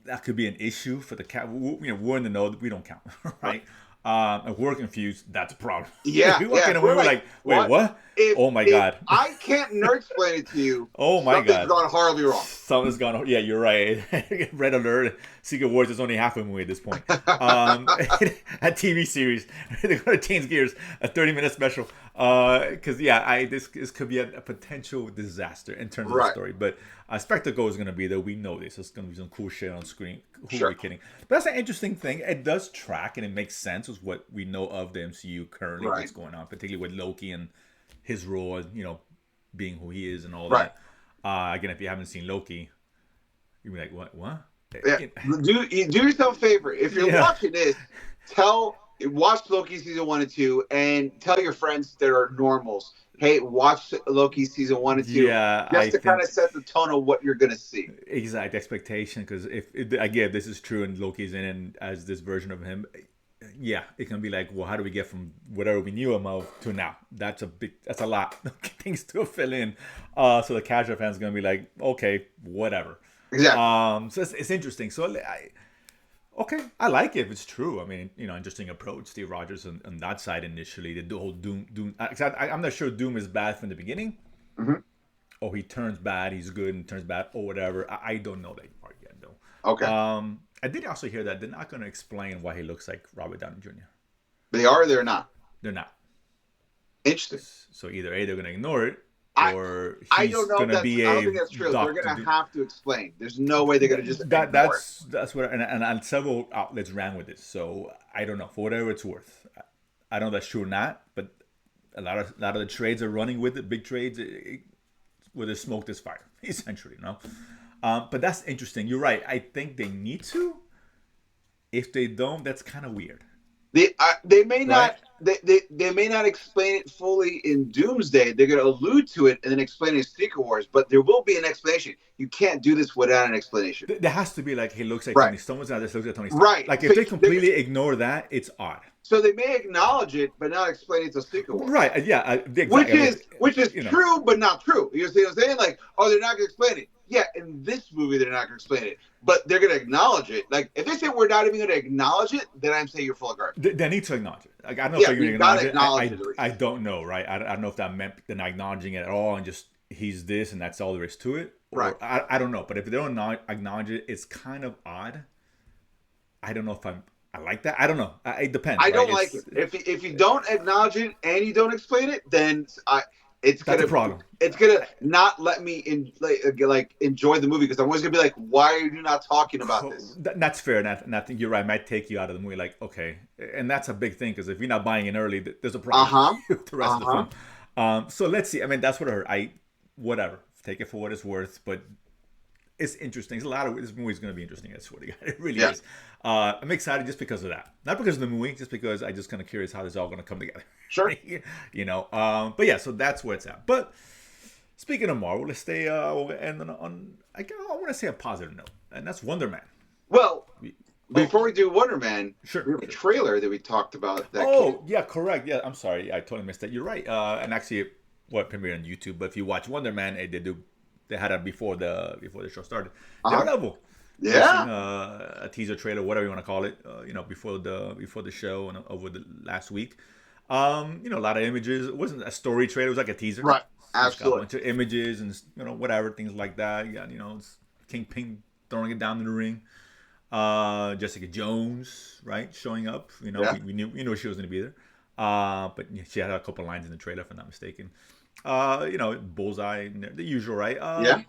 Speaker 3: That could be an issue for the cat. We're in the know. We don't count, right? And we're confused. That's a problem.
Speaker 2: Yeah,
Speaker 3: We walk
Speaker 2: yeah.
Speaker 3: in and
Speaker 2: We're
Speaker 3: we're like, wait,
Speaker 2: what?
Speaker 3: what? Oh my
Speaker 2: If
Speaker 3: god.
Speaker 2: I can't nerd explain it to you,
Speaker 3: Oh my
Speaker 2: something's
Speaker 3: god.
Speaker 2: gone horribly wrong.
Speaker 3: Something's gone. Yeah, you're right. Red Alert, Secret Wars is only half a movie at this point. A TV series. They go to Change Gears, a 30-minute special. Because this could be a potential disaster in terms of the
Speaker 2: Right.
Speaker 3: story. But spectacle is going to be there. We know this. It's going to be some cool shit on screen. Who are
Speaker 2: Sure.
Speaker 3: we kidding? But that's an interesting thing. It does track and it makes sense with what we know of the MCU currently,
Speaker 2: Right.
Speaker 3: what's going on, particularly with Loki and his role, being who he is and all
Speaker 2: Right.
Speaker 3: that. Again, if you haven't seen Loki, you'll be like, what?
Speaker 2: Yeah. Do yourself a favor. If you're
Speaker 3: Yeah.
Speaker 2: watching this, watch Loki season 1 and 2, and tell your friends that are normals, hey, watch Loki season 1 and 2,
Speaker 3: Yeah,
Speaker 2: just to kind of set the tone of what you're gonna see.
Speaker 3: Exact expectation, because if this is true and Loki's in it as this version of him, yeah, it can be like, well, how do we get from whatever we knew him of to now? That's a lot of things to fill in. So the casual fan's gonna be like, okay, whatever.
Speaker 2: Exactly.
Speaker 3: So it's interesting. So okay, I like it if it's true. I mean, interesting approach. Steve Rogers on that side initially, the whole Doom. I'm not sure Doom is bad from the beginning.
Speaker 2: Mm-hmm.
Speaker 3: Or he turns bad, he's good and turns bad, or whatever. I don't know that part yet, though.
Speaker 2: Okay.
Speaker 3: I did also hear that they're not going to explain why he looks like Robert Downey Jr.
Speaker 2: They are or they're not?
Speaker 3: They're not.
Speaker 2: Interesting.
Speaker 3: So either A, they're going to ignore it, or
Speaker 2: I
Speaker 3: he's
Speaker 2: don't know.
Speaker 3: going to be
Speaker 2: I don't think that's true. They're going to have to explain. There's no way they're going to just ignore it.
Speaker 3: That's what, and several outlets ran with it. So I don't know, for whatever it's worth. I don't know if that's true or not, but a lot of the trades are running with it. Big trades, where there's smoke, there's fire, essentially, but that's interesting. You're right. I think they need to. If they don't, that's kind of weird.
Speaker 2: They may not.
Speaker 3: Right?
Speaker 2: They may not explain it fully in Doomsday. They're going to allude to it and then explain it in Secret Wars. But there will be an explanation. You can't do this without an explanation.
Speaker 3: There has to be like he looks like
Speaker 2: Right.
Speaker 3: Tony. Someone's not just looks like Tony Stark.
Speaker 2: Right.
Speaker 3: Like if they completely ignore that, it's odd.
Speaker 2: So they may acknowledge it, but not explain it to Secret Wars.
Speaker 3: Right. Yeah. Exactly.
Speaker 2: Which is true, but not true. You see what I'm saying? Like, oh, they're not going to explain it. Yeah, in this movie, they're not going to explain it, but they're going to acknowledge it. Like, if they say we're not even going to acknowledge it, then I'm saying you're full of garbage.
Speaker 3: They need to acknowledge it. Like, I don't know if they're going to acknowledge it.
Speaker 2: it.
Speaker 3: I don't know, right? I don't know if that meant they're not acknowledging it at all and just he's this and that's all there is to it.
Speaker 2: Right.
Speaker 3: I don't know. But if they don't acknowledge it, it's kind of odd. I don't know if I like that. I don't know. It depends.
Speaker 2: I don't like it. If you don't acknowledge it and you don't explain it, then it's
Speaker 3: that's a problem.
Speaker 2: It's gonna not let me enjoy the movie because I'm always gonna be like, why are you not talking about this?
Speaker 3: That's fair, and I think you're right. It might take you out of the movie. Like, okay, and that's a big thing because if you're not buying in early, there's a problem with the rest of the film. So let's see. I mean, that's what I heard. Whatever. Take it for what it's worth, but it's interesting. This movie's going to be interesting. I swear to God, it really is. I'm excited just because of that, not because of the movie, just because I just kind of curious how this is all going to come together.
Speaker 2: Sure.
Speaker 3: But yeah, so that's where it's at. But speaking of Marvel, let's stay. We'll end on I want to say a positive note, and that's Wonder Man.
Speaker 2: Well, before we do Wonder Man,
Speaker 3: sure,
Speaker 2: we have a trailer that we talked about.
Speaker 3: Yeah, correct. Yeah, I'm sorry, I totally missed that. You're right. And actually, premiered on YouTube. But if you watch Wonder Man, they had it before the show started. Daredevil
Speaker 2: Yeah.
Speaker 3: a teaser trailer, whatever you want to call it, before the show and over the last week. A lot of images. It wasn't a story trailer. It was like a teaser.
Speaker 2: Right.
Speaker 3: Just got a
Speaker 2: Absolutely.
Speaker 3: bunch of images and whatever things like that. You got it's Kingpin throwing it down in the ring. Jessica Jones, right, showing up.
Speaker 2: Yeah.
Speaker 3: We knew she was going to be there. But yeah, she had a couple lines in the trailer, if I'm not mistaken. Bullseye, the usual, right?
Speaker 2: Yeah.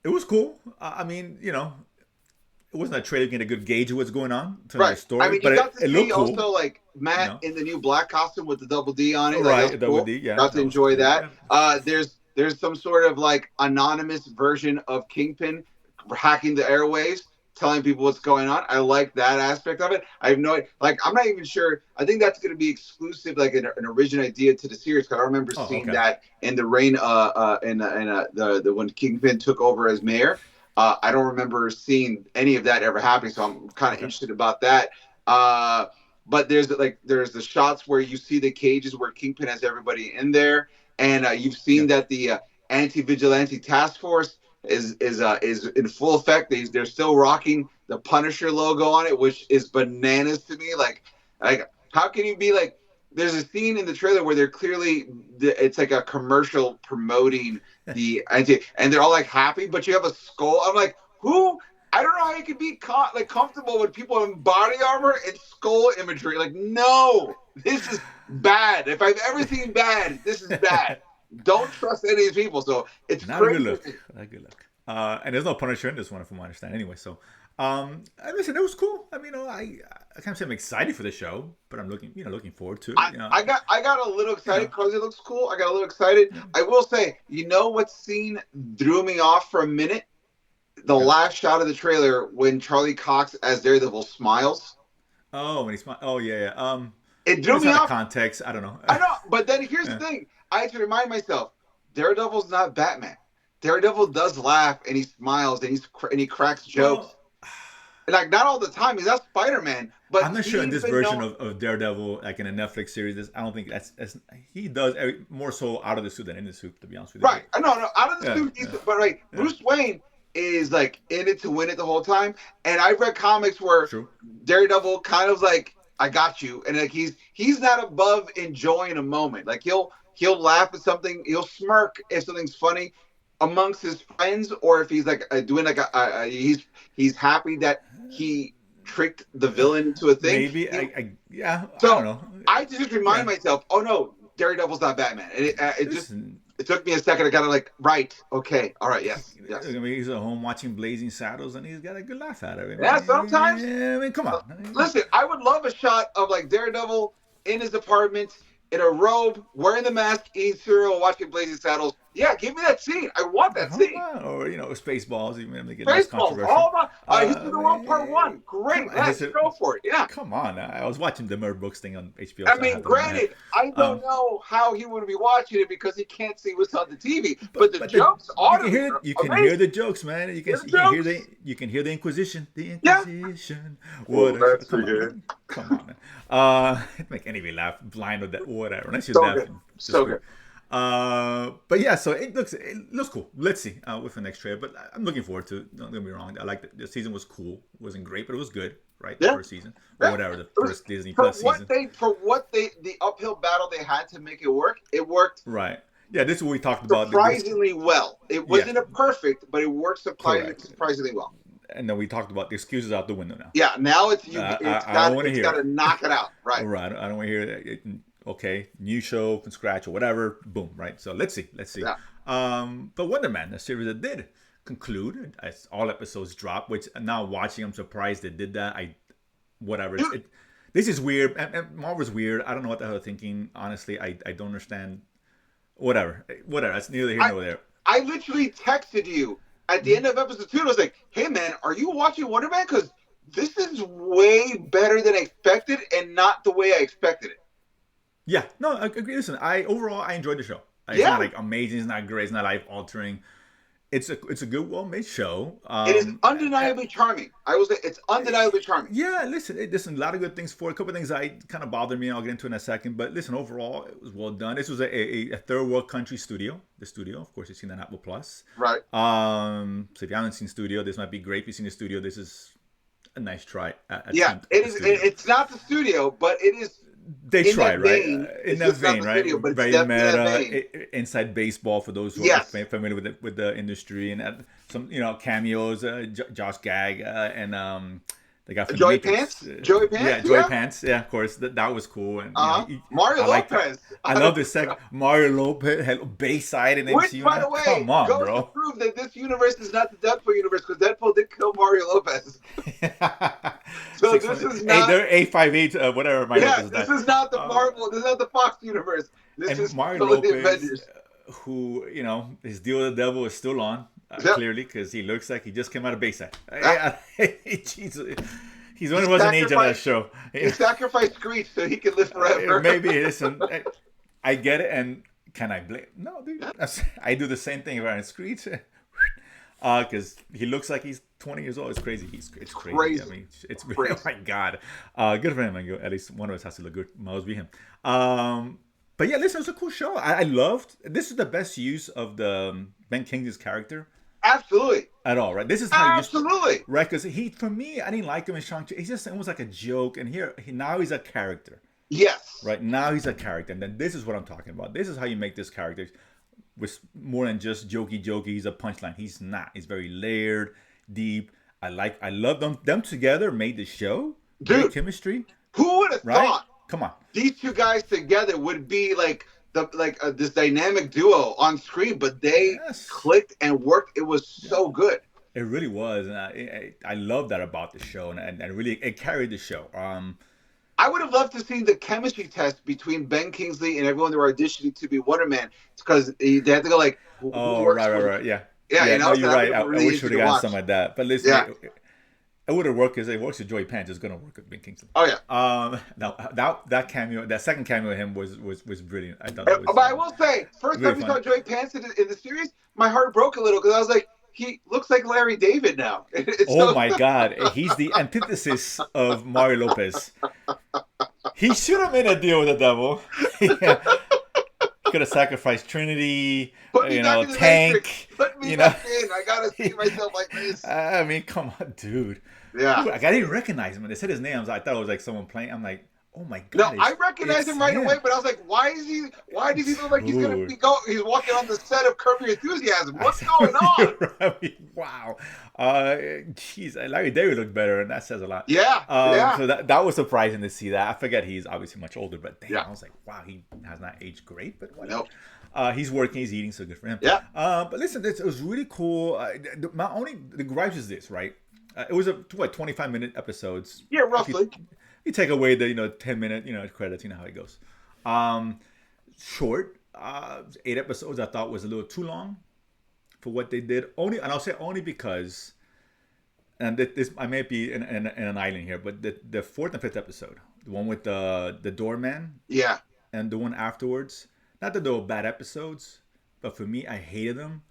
Speaker 3: It was cool. I mean, it wasn't a trailer getting a good gauge of what's going on in terms of
Speaker 2: Right.
Speaker 3: the
Speaker 2: I
Speaker 3: story,
Speaker 2: mean, you
Speaker 3: but
Speaker 2: got to
Speaker 3: it
Speaker 2: see
Speaker 3: looked cool.
Speaker 2: also like
Speaker 3: You
Speaker 2: Matt
Speaker 3: know,
Speaker 2: in the new black costume with the double D on it. Like,
Speaker 3: right?
Speaker 2: that's
Speaker 3: Double
Speaker 2: cool.
Speaker 3: D, yeah,
Speaker 2: Got to
Speaker 3: that was
Speaker 2: enjoy
Speaker 3: cool.
Speaker 2: that.
Speaker 3: Yeah.
Speaker 2: There's some sort of like anonymous version of Kingpin hacking the airwaves, telling people what's going on. I like that aspect of it. I have no like. I'm not even sure. I think that's going to be exclusive, like an original idea to the series. Because I remember
Speaker 3: Oh,
Speaker 2: seeing
Speaker 3: okay.
Speaker 2: that in the reign, the when Kingpin took over as mayor. I don't remember seeing any of that ever happening, so I'm kind of
Speaker 3: Okay.
Speaker 2: interested about that. But there's the shots where you see the cages where Kingpin has everybody in there, and you've seen
Speaker 3: Yeah.
Speaker 2: that the anti-vigilante task force is in full effect. They're still rocking the Punisher logo on it, which is bananas to me. Like how can you be like? There's a scene in the trailer where they're clearly it's like a commercial promoting the anti, and they're all like happy, but you have a skull. I'm like, who? I don't know how you can be like comfortable with people in body armor and skull imagery. Like, no, this is bad. If I've ever seen bad, this is bad. Don't trust any of these people. So it's
Speaker 3: Not a good
Speaker 2: crazy.
Speaker 3: look. Not a good look. And there's no Punisher in this one, from what I understand. Anyway, so listen, it was cool. I mean, I can't say I'm excited for the show, but I'm looking forward to it.
Speaker 2: I got a little excited because it looks cool. I got a little excited.
Speaker 3: Yeah.
Speaker 2: I will say, what scene threw me off for a minute? The last shot of the trailer when Charlie Cox as Daredevil smiles.
Speaker 3: Oh, when he smiled. Oh, yeah, yeah.
Speaker 2: It
Speaker 3: Maybe
Speaker 2: drew
Speaker 3: it's
Speaker 2: me
Speaker 3: out of
Speaker 2: off.
Speaker 3: context. I don't know.
Speaker 2: I know, but then here's
Speaker 3: Yeah.
Speaker 2: the thing. I have to remind myself, Daredevil's not Batman. Daredevil does laugh and he smiles and he cracks jokes.
Speaker 3: Well,
Speaker 2: And like not all the time. He's not Spider-Man, but
Speaker 3: I'm not sure in
Speaker 2: he's
Speaker 3: this
Speaker 2: been
Speaker 3: version
Speaker 2: known.
Speaker 3: of Daredevil, like in a Netflix series. I don't think that's he does more so out of the suit than in the suit. To be honest with you.
Speaker 2: Right. I know, no, out of the
Speaker 3: Yeah,
Speaker 2: suit,
Speaker 3: yeah,
Speaker 2: but like
Speaker 3: yeah.
Speaker 2: Bruce Wayne is like in it to win it the whole time. And I've read comics where
Speaker 3: True.
Speaker 2: Daredevil kind of like, I got you, and like he's not above enjoying a moment. Like he'll laugh at something, he'll smirk if something's funny amongst his friends, or if he's like doing like he's happy that he tricked the villain into a thing.
Speaker 3: Maybe yeah. I
Speaker 2: So
Speaker 3: don't know.
Speaker 2: I just remind
Speaker 3: Yeah.
Speaker 2: myself, oh no, Daredevil's not Batman, and
Speaker 3: Listen,
Speaker 2: it took me a second. I got to like, right, okay, all right, yes.
Speaker 3: I mean, he's at home watching Blazing Saddles, and he's got a good laugh out of it.
Speaker 2: Yeah, sometimes.
Speaker 3: I mean, come on.
Speaker 2: Listen, I would love a shot of like Daredevil in his apartment in a robe, wearing the mask, eating cereal, watching Blazing Saddles. Yeah, give me that scene. I want that scene.
Speaker 3: Or Spaceballs, even make it less
Speaker 2: Baseballs,
Speaker 3: controversial.
Speaker 2: all about. History of the World Part 1. Great, let's go for it. Yeah.
Speaker 3: Come on, I was watching the Murder Books thing on HBO.
Speaker 2: I mean, granted, I don't know how he would be watching it because he can't see what's on the TV. But the jokes are
Speaker 3: you can hear the jokes, man. You can hear the Inquisition. The Inquisition.
Speaker 2: Yeah. That's
Speaker 3: Come
Speaker 2: pretty
Speaker 3: on, come on, man. Make anybody laugh, blind or that, whatever. Unless you're
Speaker 2: So
Speaker 3: deaf.
Speaker 2: good. So good.
Speaker 3: But yeah, so it looks cool. Let's see with the next trailer. But I'm looking forward to it. Don't get me wrong. I like the season was cool. It wasn't great, but it was good. Right, the first season or whatever, the first Disney Plus season.
Speaker 2: The uphill battle they had to make it work, it worked.
Speaker 3: Right. Yeah, this is what we talked about.
Speaker 2: Surprisingly well. It wasn't a perfect, but it worked surprisingly well.
Speaker 3: And then we talked about the excuses out the window now.
Speaker 2: Yeah, now it's got to knock it out. Right.
Speaker 3: Right. I don't want to hear that. Okay, new show from scratch or whatever. Boom. Right. So let's see.
Speaker 2: Yeah.
Speaker 3: But Wonder Man, the series that did conclude as all episodes dropped, which now watching, I'm surprised they did that. This is weird. And Marvel's weird. I don't know what the hell they're thinking. Honestly, I don't understand. Whatever. That's neither here nor there.
Speaker 2: I literally texted you at the end of episode 2. I was like, "Hey man, are you watching Wonder Man? Because this is way better than I expected, and not the way I expected it."
Speaker 3: Yeah. No, I agree. Listen, overall I enjoyed the show. It's not like amazing. It's not great. It's not life altering. it's a good, well made show.
Speaker 2: It is undeniably charming. I will say it's undeniably charming.
Speaker 3: Yeah, listen, listen, a lot of good things for it. A couple of things I kind of bothered me. I'll get into in a second. But listen, overall, it was well done. This was a third world country studio. The studio, of course, you've seen that on Apple Plus.
Speaker 2: Right.
Speaker 3: So if you haven't seen Studio, this might be great. If you've seen the studio, this is a nice try.
Speaker 2: Yeah, it is. It's not the studio, but it is.
Speaker 3: They tried, right? In that vein, right?
Speaker 2: Studio, but
Speaker 3: very meta, inside baseball for those who are familiar with the industry, and some cameos. Josh Gag and the guy from
Speaker 2: Joey Pants. Joey Pants.
Speaker 3: Yeah, Joey Pants. Yeah, of course. That was cool. And
Speaker 2: Mario Lopez.
Speaker 3: I love this second. Mario Lopez had Bayside and
Speaker 2: which, by the way,
Speaker 3: come on,
Speaker 2: goes
Speaker 3: bro.
Speaker 2: to prove that this universe is not the Deadpool universe because Deadpool did kill Mario Lopez. So this is not.
Speaker 3: Hey, they're 858, whatever.
Speaker 2: This is not the Marvel. This is not the Fox universe. This is
Speaker 3: Mario Lopez, who his deal with the devil is still on. Clearly, because he looks like he just came out of Bayside. Jesus. He's one who wasn't age on that show.
Speaker 2: He sacrificed Screech so he could live forever.
Speaker 3: Maybe, listen, I get it, and can I blame? No, dude. I do the same thing around Screech. Because he looks like he's 20 years old. It's crazy. It's crazy. I mean, it's crazy. Oh my God. Good for him. At least one of us has to look good. Must be him. But yeah, listen, it's a cool show. I loved. This is the best use of the Ben Kingsley's character.
Speaker 2: Absolutely.
Speaker 3: At all, right? This is how
Speaker 2: absolutely.
Speaker 3: Right? Because for me, I didn't like him in Shang-Chi. He's just almost like a joke, and now he's a character.
Speaker 2: Yes.
Speaker 3: Right now he's a character, and then this is what I'm talking about. This is how you make this character with more than just jokey. He's a punchline. He's not. He's very layered, deep. I love them. Them together made the show.
Speaker 2: Dude,
Speaker 3: great chemistry.
Speaker 2: Who would have thought?
Speaker 3: Come on.
Speaker 2: These two guys together would be like this dynamic duo on screen, but they clicked and worked. It was so good.
Speaker 3: It really was, and I love that about the show, and really it carried the show.
Speaker 2: I would have loved to see the chemistry test between Ben Kingsley and everyone that were auditioning to be Wonder Man, because they had to go like,
Speaker 3: right, yeah. No, you're right. I wish we would have gotten something like that, but listen, it would have worked because it works with Joey Pants. It's gonna work with Ben Kingsley.
Speaker 2: Oh yeah.
Speaker 3: Now that cameo, that second cameo of him was brilliant. I thought.
Speaker 2: But I will say, first time we saw Joey Pants in the series, my heart broke a little because I was like, he looks like Larry David now.
Speaker 3: My God, he's the antithesis of Mario Lopez. He should have made a deal with the devil. Could have sacrificed Trinity, Tank.
Speaker 2: Put me back in. I gotta see myself like this.
Speaker 3: I mean, come on, dude.
Speaker 2: Yeah.
Speaker 3: Dude, I didn't recognize him when they said his name. I thought it was like someone playing. I'm like, oh my God.
Speaker 2: No, I recognized him right away, but I was like, why does he look like he's gonna be he's walking on the set of Curb Your Enthusiasm? What's going on?
Speaker 3: I mean, wow. Jeez, Larry David looked better, and that says a lot.
Speaker 2: Yeah.
Speaker 3: So that was surprising to see that. I forget he's obviously much older, but damn, I was like, wow, he has not aged great, but whatever.
Speaker 2: Nope.
Speaker 3: He's working, he's eating, so good for him.
Speaker 2: Yeah.
Speaker 3: But listen, it was really cool. The gripes is this, right? It was 25-minute episodes.
Speaker 2: Yeah, roughly.
Speaker 3: You take away the 10-minute credits, you know how it goes. Short, 8 episodes I thought was a little too long for what they did. And I'll say only because, and this I may be in an island here, but the 4th and 5th episode, the one with the doorman, and the one afterwards, not that they were bad episodes, but for me I hated them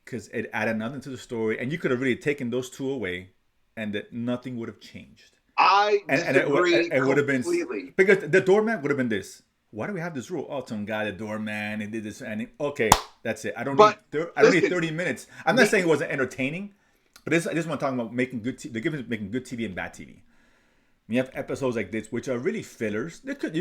Speaker 3: because it added nothing to the story, and you could have really taken those two away, and that nothing would have changed.
Speaker 2: I disagree completely.
Speaker 3: Would have been because the doorman would have been this. Why do we have this rule? Oh, some guy, the doorman, and did this, and okay, that's it. I don't need 30 minutes. I'm not saying it wasn't entertaining, but I just want to talk about making good. The difference making good TV and bad TV. You have episodes like this, which are really fillers. They could be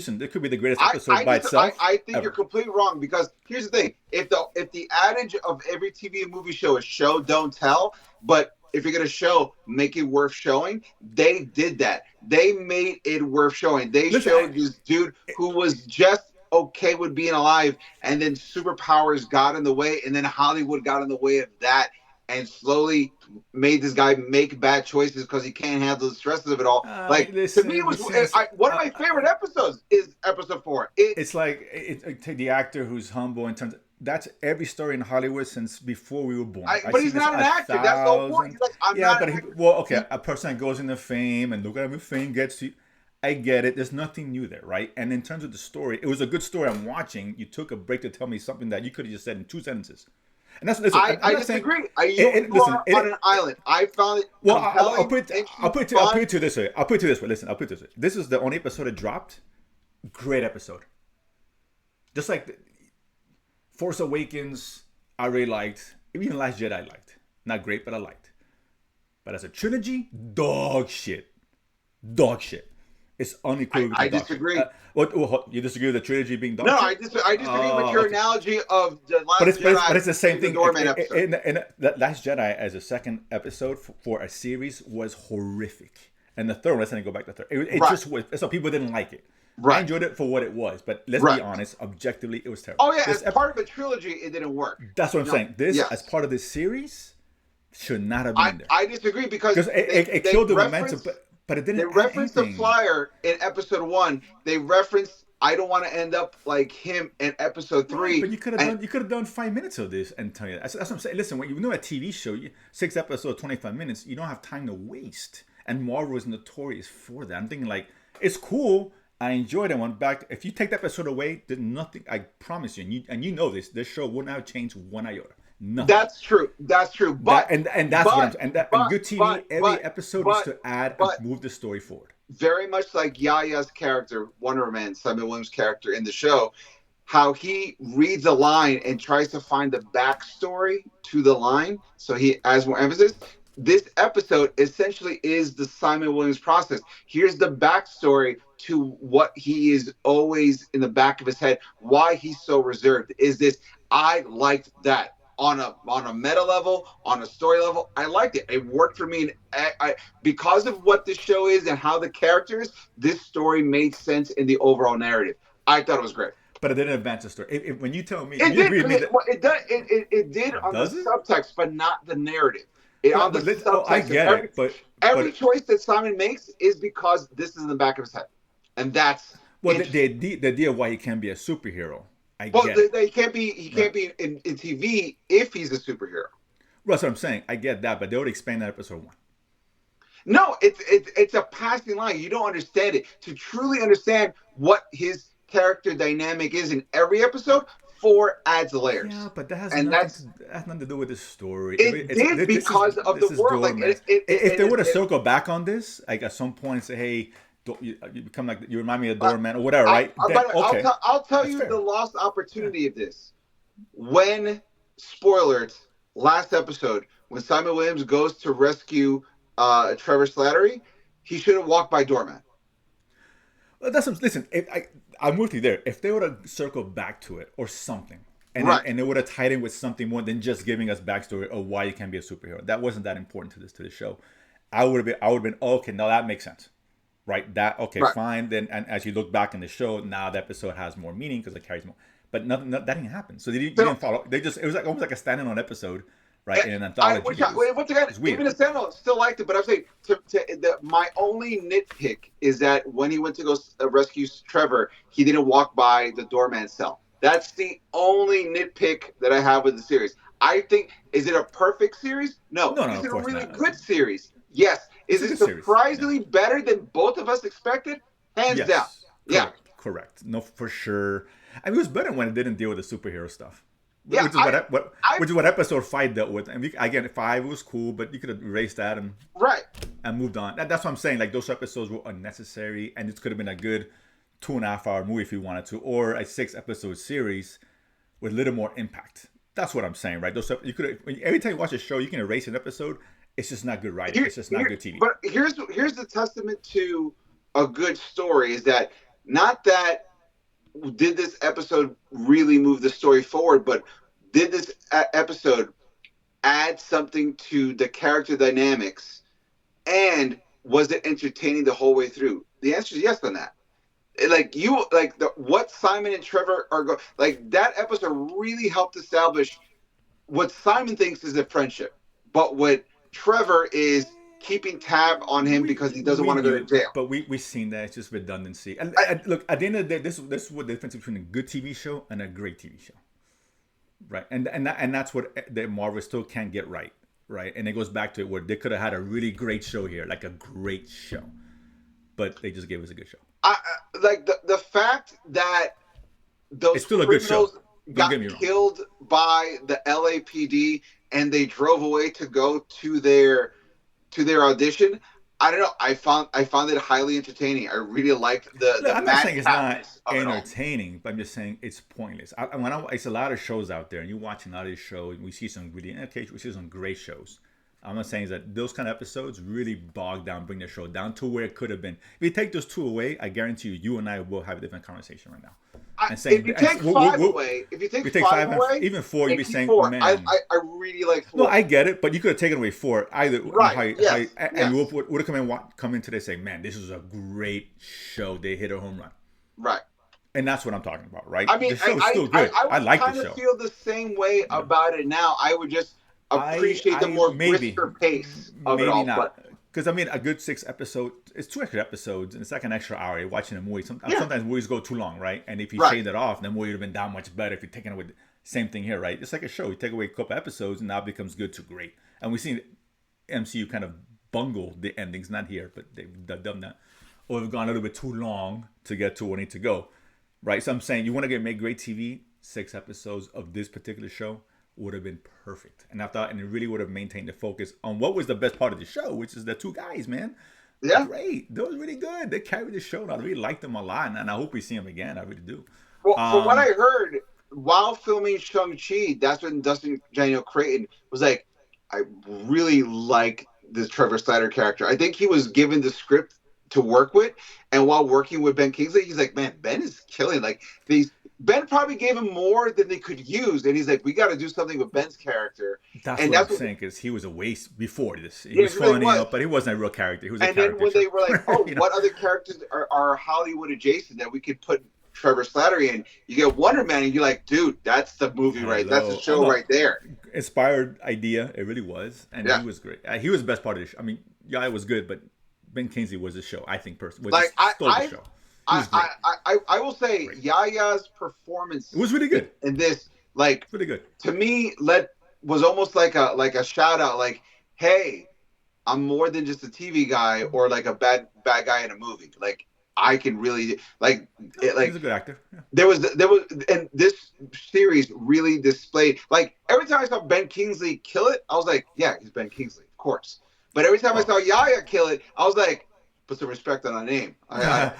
Speaker 3: the greatest episode by itself.
Speaker 2: I think you're completely wrong, because here's the thing: if the adage of every TV and movie show is show don't tell, but if you're going to show, make it worth showing. They did that. They made it worth showing. They showed this dude who was just okay with being alive, and then superpowers got in the way, and then Hollywood got in the way of that, and slowly made this guy make bad choices because he can't handle the stresses of it all. To me, it was one of my favorite episodes is episode 4.
Speaker 3: It's like take the actor who's humble and turns. That's every story in Hollywood since before we were born.
Speaker 2: But he's not an actor. That's the whole point. He's like,
Speaker 3: a person that goes into fame and look at him, fame gets to you. I get it. There's nothing new there, right? And in terms of the story, it was a good story. I'm watching. You took a break to tell me something that you could have just said in 2 sentences. And that's listen. I'm
Speaker 2: I
Speaker 3: not saying.
Speaker 2: disagree. You
Speaker 3: Listen,
Speaker 2: are on an island. I found it
Speaker 3: well,
Speaker 2: compelling,
Speaker 3: I'll
Speaker 2: interesting,
Speaker 3: put it
Speaker 2: fun.
Speaker 3: to you this way. I'll put it to you this way. Listen, I'll put it this way. This is the only episode it dropped. Great episode. Just like Force Awakens, I really liked. Even Last Jedi I liked. Not great, but I liked. But as a trilogy, dog shit. Dog shit. It's unequivocally
Speaker 2: I
Speaker 3: dog
Speaker 2: disagree.
Speaker 3: shit. You disagree with the trilogy being dog
Speaker 2: No,
Speaker 3: shit?
Speaker 2: I disagree with your
Speaker 3: Okay.
Speaker 2: analogy of the Last
Speaker 3: But
Speaker 2: Jedi.
Speaker 3: it's the same
Speaker 2: and the
Speaker 3: thing.
Speaker 2: Doorman episode.
Speaker 3: And that Last Jedi as a second episode for a series was horrific. And the third one, let's not go back to the third. It
Speaker 2: Right.
Speaker 3: just was. So people didn't like it. I
Speaker 2: Right.
Speaker 3: enjoyed it for what it was, but let's
Speaker 2: Right.
Speaker 3: be honest, objectively, it was terrible.
Speaker 2: Oh yeah,
Speaker 3: This
Speaker 2: as part of a trilogy, it didn't work.
Speaker 3: That's what I'm saying. This,
Speaker 2: yes.
Speaker 3: as part of this series, should not have been in there.
Speaker 2: I disagree because
Speaker 3: it killed the momentum, but it didn't.
Speaker 2: They referenced the flyer in episode 1. They referenced I don't want to end up like him in episode 3.
Speaker 3: Right, but you could have done 5 minutes of this and tell you that. That's what I'm saying. Listen, when you know a TV show, 6 episodes, 25 minutes, you don't have time to waste. And Marvel is notorious for that. I'm thinking like it's cool. I enjoyed it. Went back. If you take that episode away, there's nothing. I promise you, and you know this. This show wouldn't have changed one iota. Nothing.
Speaker 2: That's true. That's true. But
Speaker 3: and that's what I'm. And good TV. Every episode is to add and move the story forward.
Speaker 2: Very much like Yaya's character, Wonder Man, Simon Williams' character in the show, how he reads a line and tries to find the backstory to the line, so he adds more emphasis. This episode essentially is the Simon Williams process. Here's the backstory to what he is always in the back of his head, why he's so reserved. Is this, I liked that. On a meta level, on a story level, I liked it. It worked for me. And because of what this show is and how the characters, this story made sense in the overall narrative. I thought it was great.
Speaker 3: But it didn't advance the story. When you tell me,
Speaker 2: it
Speaker 3: you
Speaker 2: did. It did on
Speaker 3: does
Speaker 2: the
Speaker 3: it?
Speaker 2: subtext, but not the narrative. On the subtext.
Speaker 3: I get it, but
Speaker 2: every choice that Simon makes is because this is in the back of his head, and that's
Speaker 3: the idea why he can't be a superhero. He
Speaker 2: can't be in TV if he's a superhero.
Speaker 3: Well, that's what I'm saying. I get that, but they would explain that episode 1.
Speaker 2: No, it's a passing line. You don't understand it. To truly understand what his character dynamic is in every episode, 4 adds layers.
Speaker 3: Yeah, but that has nothing to do with the story.
Speaker 2: It did because of the world. Like
Speaker 3: if they would have circled back on this, like at some point, say, hey. You become like you remind me of Doorman or whatever, right?
Speaker 2: I'll tell you the lost opportunity of this. When spoilers, last episode, when Simon Williams goes to rescue Trevor Slattery, he shouldn't walk by Doorman.
Speaker 3: Well, listen. I'm with you there. If they would have circled back to it or something, and they would have tied in with something more than just giving us backstory of why you can be a superhero, that wasn't that important to the show. I would have been okay. Now that makes sense. Right, fine. Then, and as you look back in the show, now the episode has more meaning because it carries more. But nothing that didn't happen. So they didn't follow. It was like almost like a standalone episode, right? In an anthology.
Speaker 2: Once again, even a standalone, still liked it. But I'm saying my only nitpick is that when he went to go rescue Trevor, he didn't walk by the doorman's cell. That's the only nitpick that I have with the series. I think, is it a perfect series? No. Is it a really good series? Yes. Is it surprisingly better than both of us expected? Hands down. Yeah.
Speaker 3: Correct. No, for sure. I mean, it was better when it didn't deal with the superhero stuff. Yeah, which is what episode 5 dealt with. And again, 5 was cool, but you could have erased that and moved on. That's what I'm saying. Like, those episodes were unnecessary, and it could have been a good 2.5-hour movie if you wanted to, or a 6-episode series with a little more impact. That's what I'm saying, right? You could every time you watch a show, you can erase an episode. It's just not good writing. It's just not good TV.
Speaker 2: But here's the testament to a good story is that not that did this episode really move the story forward, but did this episode add something to the character dynamics, and was it entertaining the whole way through? The answer is yes on that. What Simon and Trevor are going, like, that episode really helped establish what Simon thinks is a friendship, but what Trevor is keeping tab on him because he doesn't want to go to jail.
Speaker 3: But we've seen that. It's just redundancy. And look, at the end of the day, this is what the difference between a good TV show and a great TV show, right? And that's what the Marvel still can't get right, right? And it goes back to it where they could have had a really great show here, like a great show, but they just gave us a good show.
Speaker 2: The fact that those
Speaker 3: it's still a good show. Don't
Speaker 2: got
Speaker 3: get me wrong.
Speaker 2: killed by the LAPD and they drove away to go to their audition. I don't know. I found it highly entertaining. I really liked
Speaker 3: Look,
Speaker 2: the
Speaker 3: I'm not saying it's not
Speaker 2: madcapness of it all.
Speaker 3: entertaining, but I'm just saying it's pointless. It's a lot of shows out there, and you're watching a lot of these shows, and we see some really, okay, we see some great shows. I'm not saying that those kind of episodes really bog down, bring the show down to where it could have been. If you take those two away, I guarantee you, you and I will have a different conversation right now. And
Speaker 2: If
Speaker 3: saying,
Speaker 2: you take five away, if you take
Speaker 3: we take
Speaker 2: five
Speaker 3: five and
Speaker 2: away
Speaker 3: even four, you'd
Speaker 2: and
Speaker 3: be
Speaker 2: keep
Speaker 3: saying,
Speaker 2: four,
Speaker 3: man.
Speaker 2: I really like
Speaker 3: No,
Speaker 2: four.
Speaker 3: I get it, but you could have taken away four. Either
Speaker 2: Right. Yes.
Speaker 3: and you would have come in today saying, man, this is a great show. They hit a home run.
Speaker 2: Right.
Speaker 3: And that's what I'm talking about, right?
Speaker 2: I mean,
Speaker 3: The show's still good.
Speaker 2: I
Speaker 3: I
Speaker 2: would
Speaker 3: like
Speaker 2: kind
Speaker 3: the
Speaker 2: of
Speaker 3: show.
Speaker 2: feel the same way about it now. I would just appreciate the more brisker pace of it
Speaker 3: maybe
Speaker 2: all.
Speaker 3: not.
Speaker 2: But
Speaker 3: Because I mean, a good 6 episodes, it's 2 extra episodes, and it's like an extra hour. You're watching a movie.
Speaker 2: Yeah.
Speaker 3: Sometimes movies go too long, right? And if you
Speaker 2: Right.
Speaker 3: shave that off, the movie would have been that much better if you're taking away. Same thing here, right? It's like a show. You take away a couple episodes, and now it becomes good to great. And we've seen MCU kind of bungle the endings, not here, but they've done that. Or they've gone a little bit too long to get to where they need to go, right? So I'm saying you want to make great TV, 6 episodes of this particular show would have been perfect. And I thought, and it really would have maintained the focus on what was the best part of the show, which is the two guys, man.
Speaker 2: yeah.
Speaker 3: Great. That was really good. They carried the show. And I really liked them a lot. And I hope we see them again. I really do.
Speaker 2: Well, from what I heard, while filming Shang-Chi, that's when Daniel Cretton was like, I really like this Trevor Slider character. I think he was given the script to work with, and while working with Ben Kingsley, he's like, man, Ben is killing. Like Ben probably gave him more than they could use, and he's like, we got to do something with Ben's character.
Speaker 3: That's
Speaker 2: and
Speaker 3: what I'm saying, because he was a waste before this. He was
Speaker 2: really
Speaker 3: funny,
Speaker 2: was.
Speaker 3: But he wasn't a real character. He was a
Speaker 2: and
Speaker 3: character.
Speaker 2: then when they were like, oh,
Speaker 3: You know?
Speaker 2: what other characters are Hollywood adjacent that we could put Trevor Slattery in? You get Wonder Man, and you're like, dude, that's the movie, right? That's the show right there.
Speaker 3: Inspired idea, it really was, and
Speaker 2: Yeah.
Speaker 3: he was great. He was the best part of the show. I mean, yeah, it was good, but Ben Kingsley was the show. I think personally,
Speaker 2: Like
Speaker 3: stole the show.
Speaker 2: I will say
Speaker 3: Great.
Speaker 2: Yaya's performance
Speaker 3: It was really good.
Speaker 2: in this, like,
Speaker 3: Really good.
Speaker 2: to me, was almost like a shout out, like, hey, I'm more than just a TV guy or like a bad guy in a movie. Like, I can really like it, like
Speaker 3: He's a good actor. Yeah.
Speaker 2: there was and this series really displayed, like, every time I saw Ben Kingsley kill it, I was like, yeah, he's Ben Kingsley, of course. But every time I saw Yaya kill it, I was like, put some respect on our name.
Speaker 3: I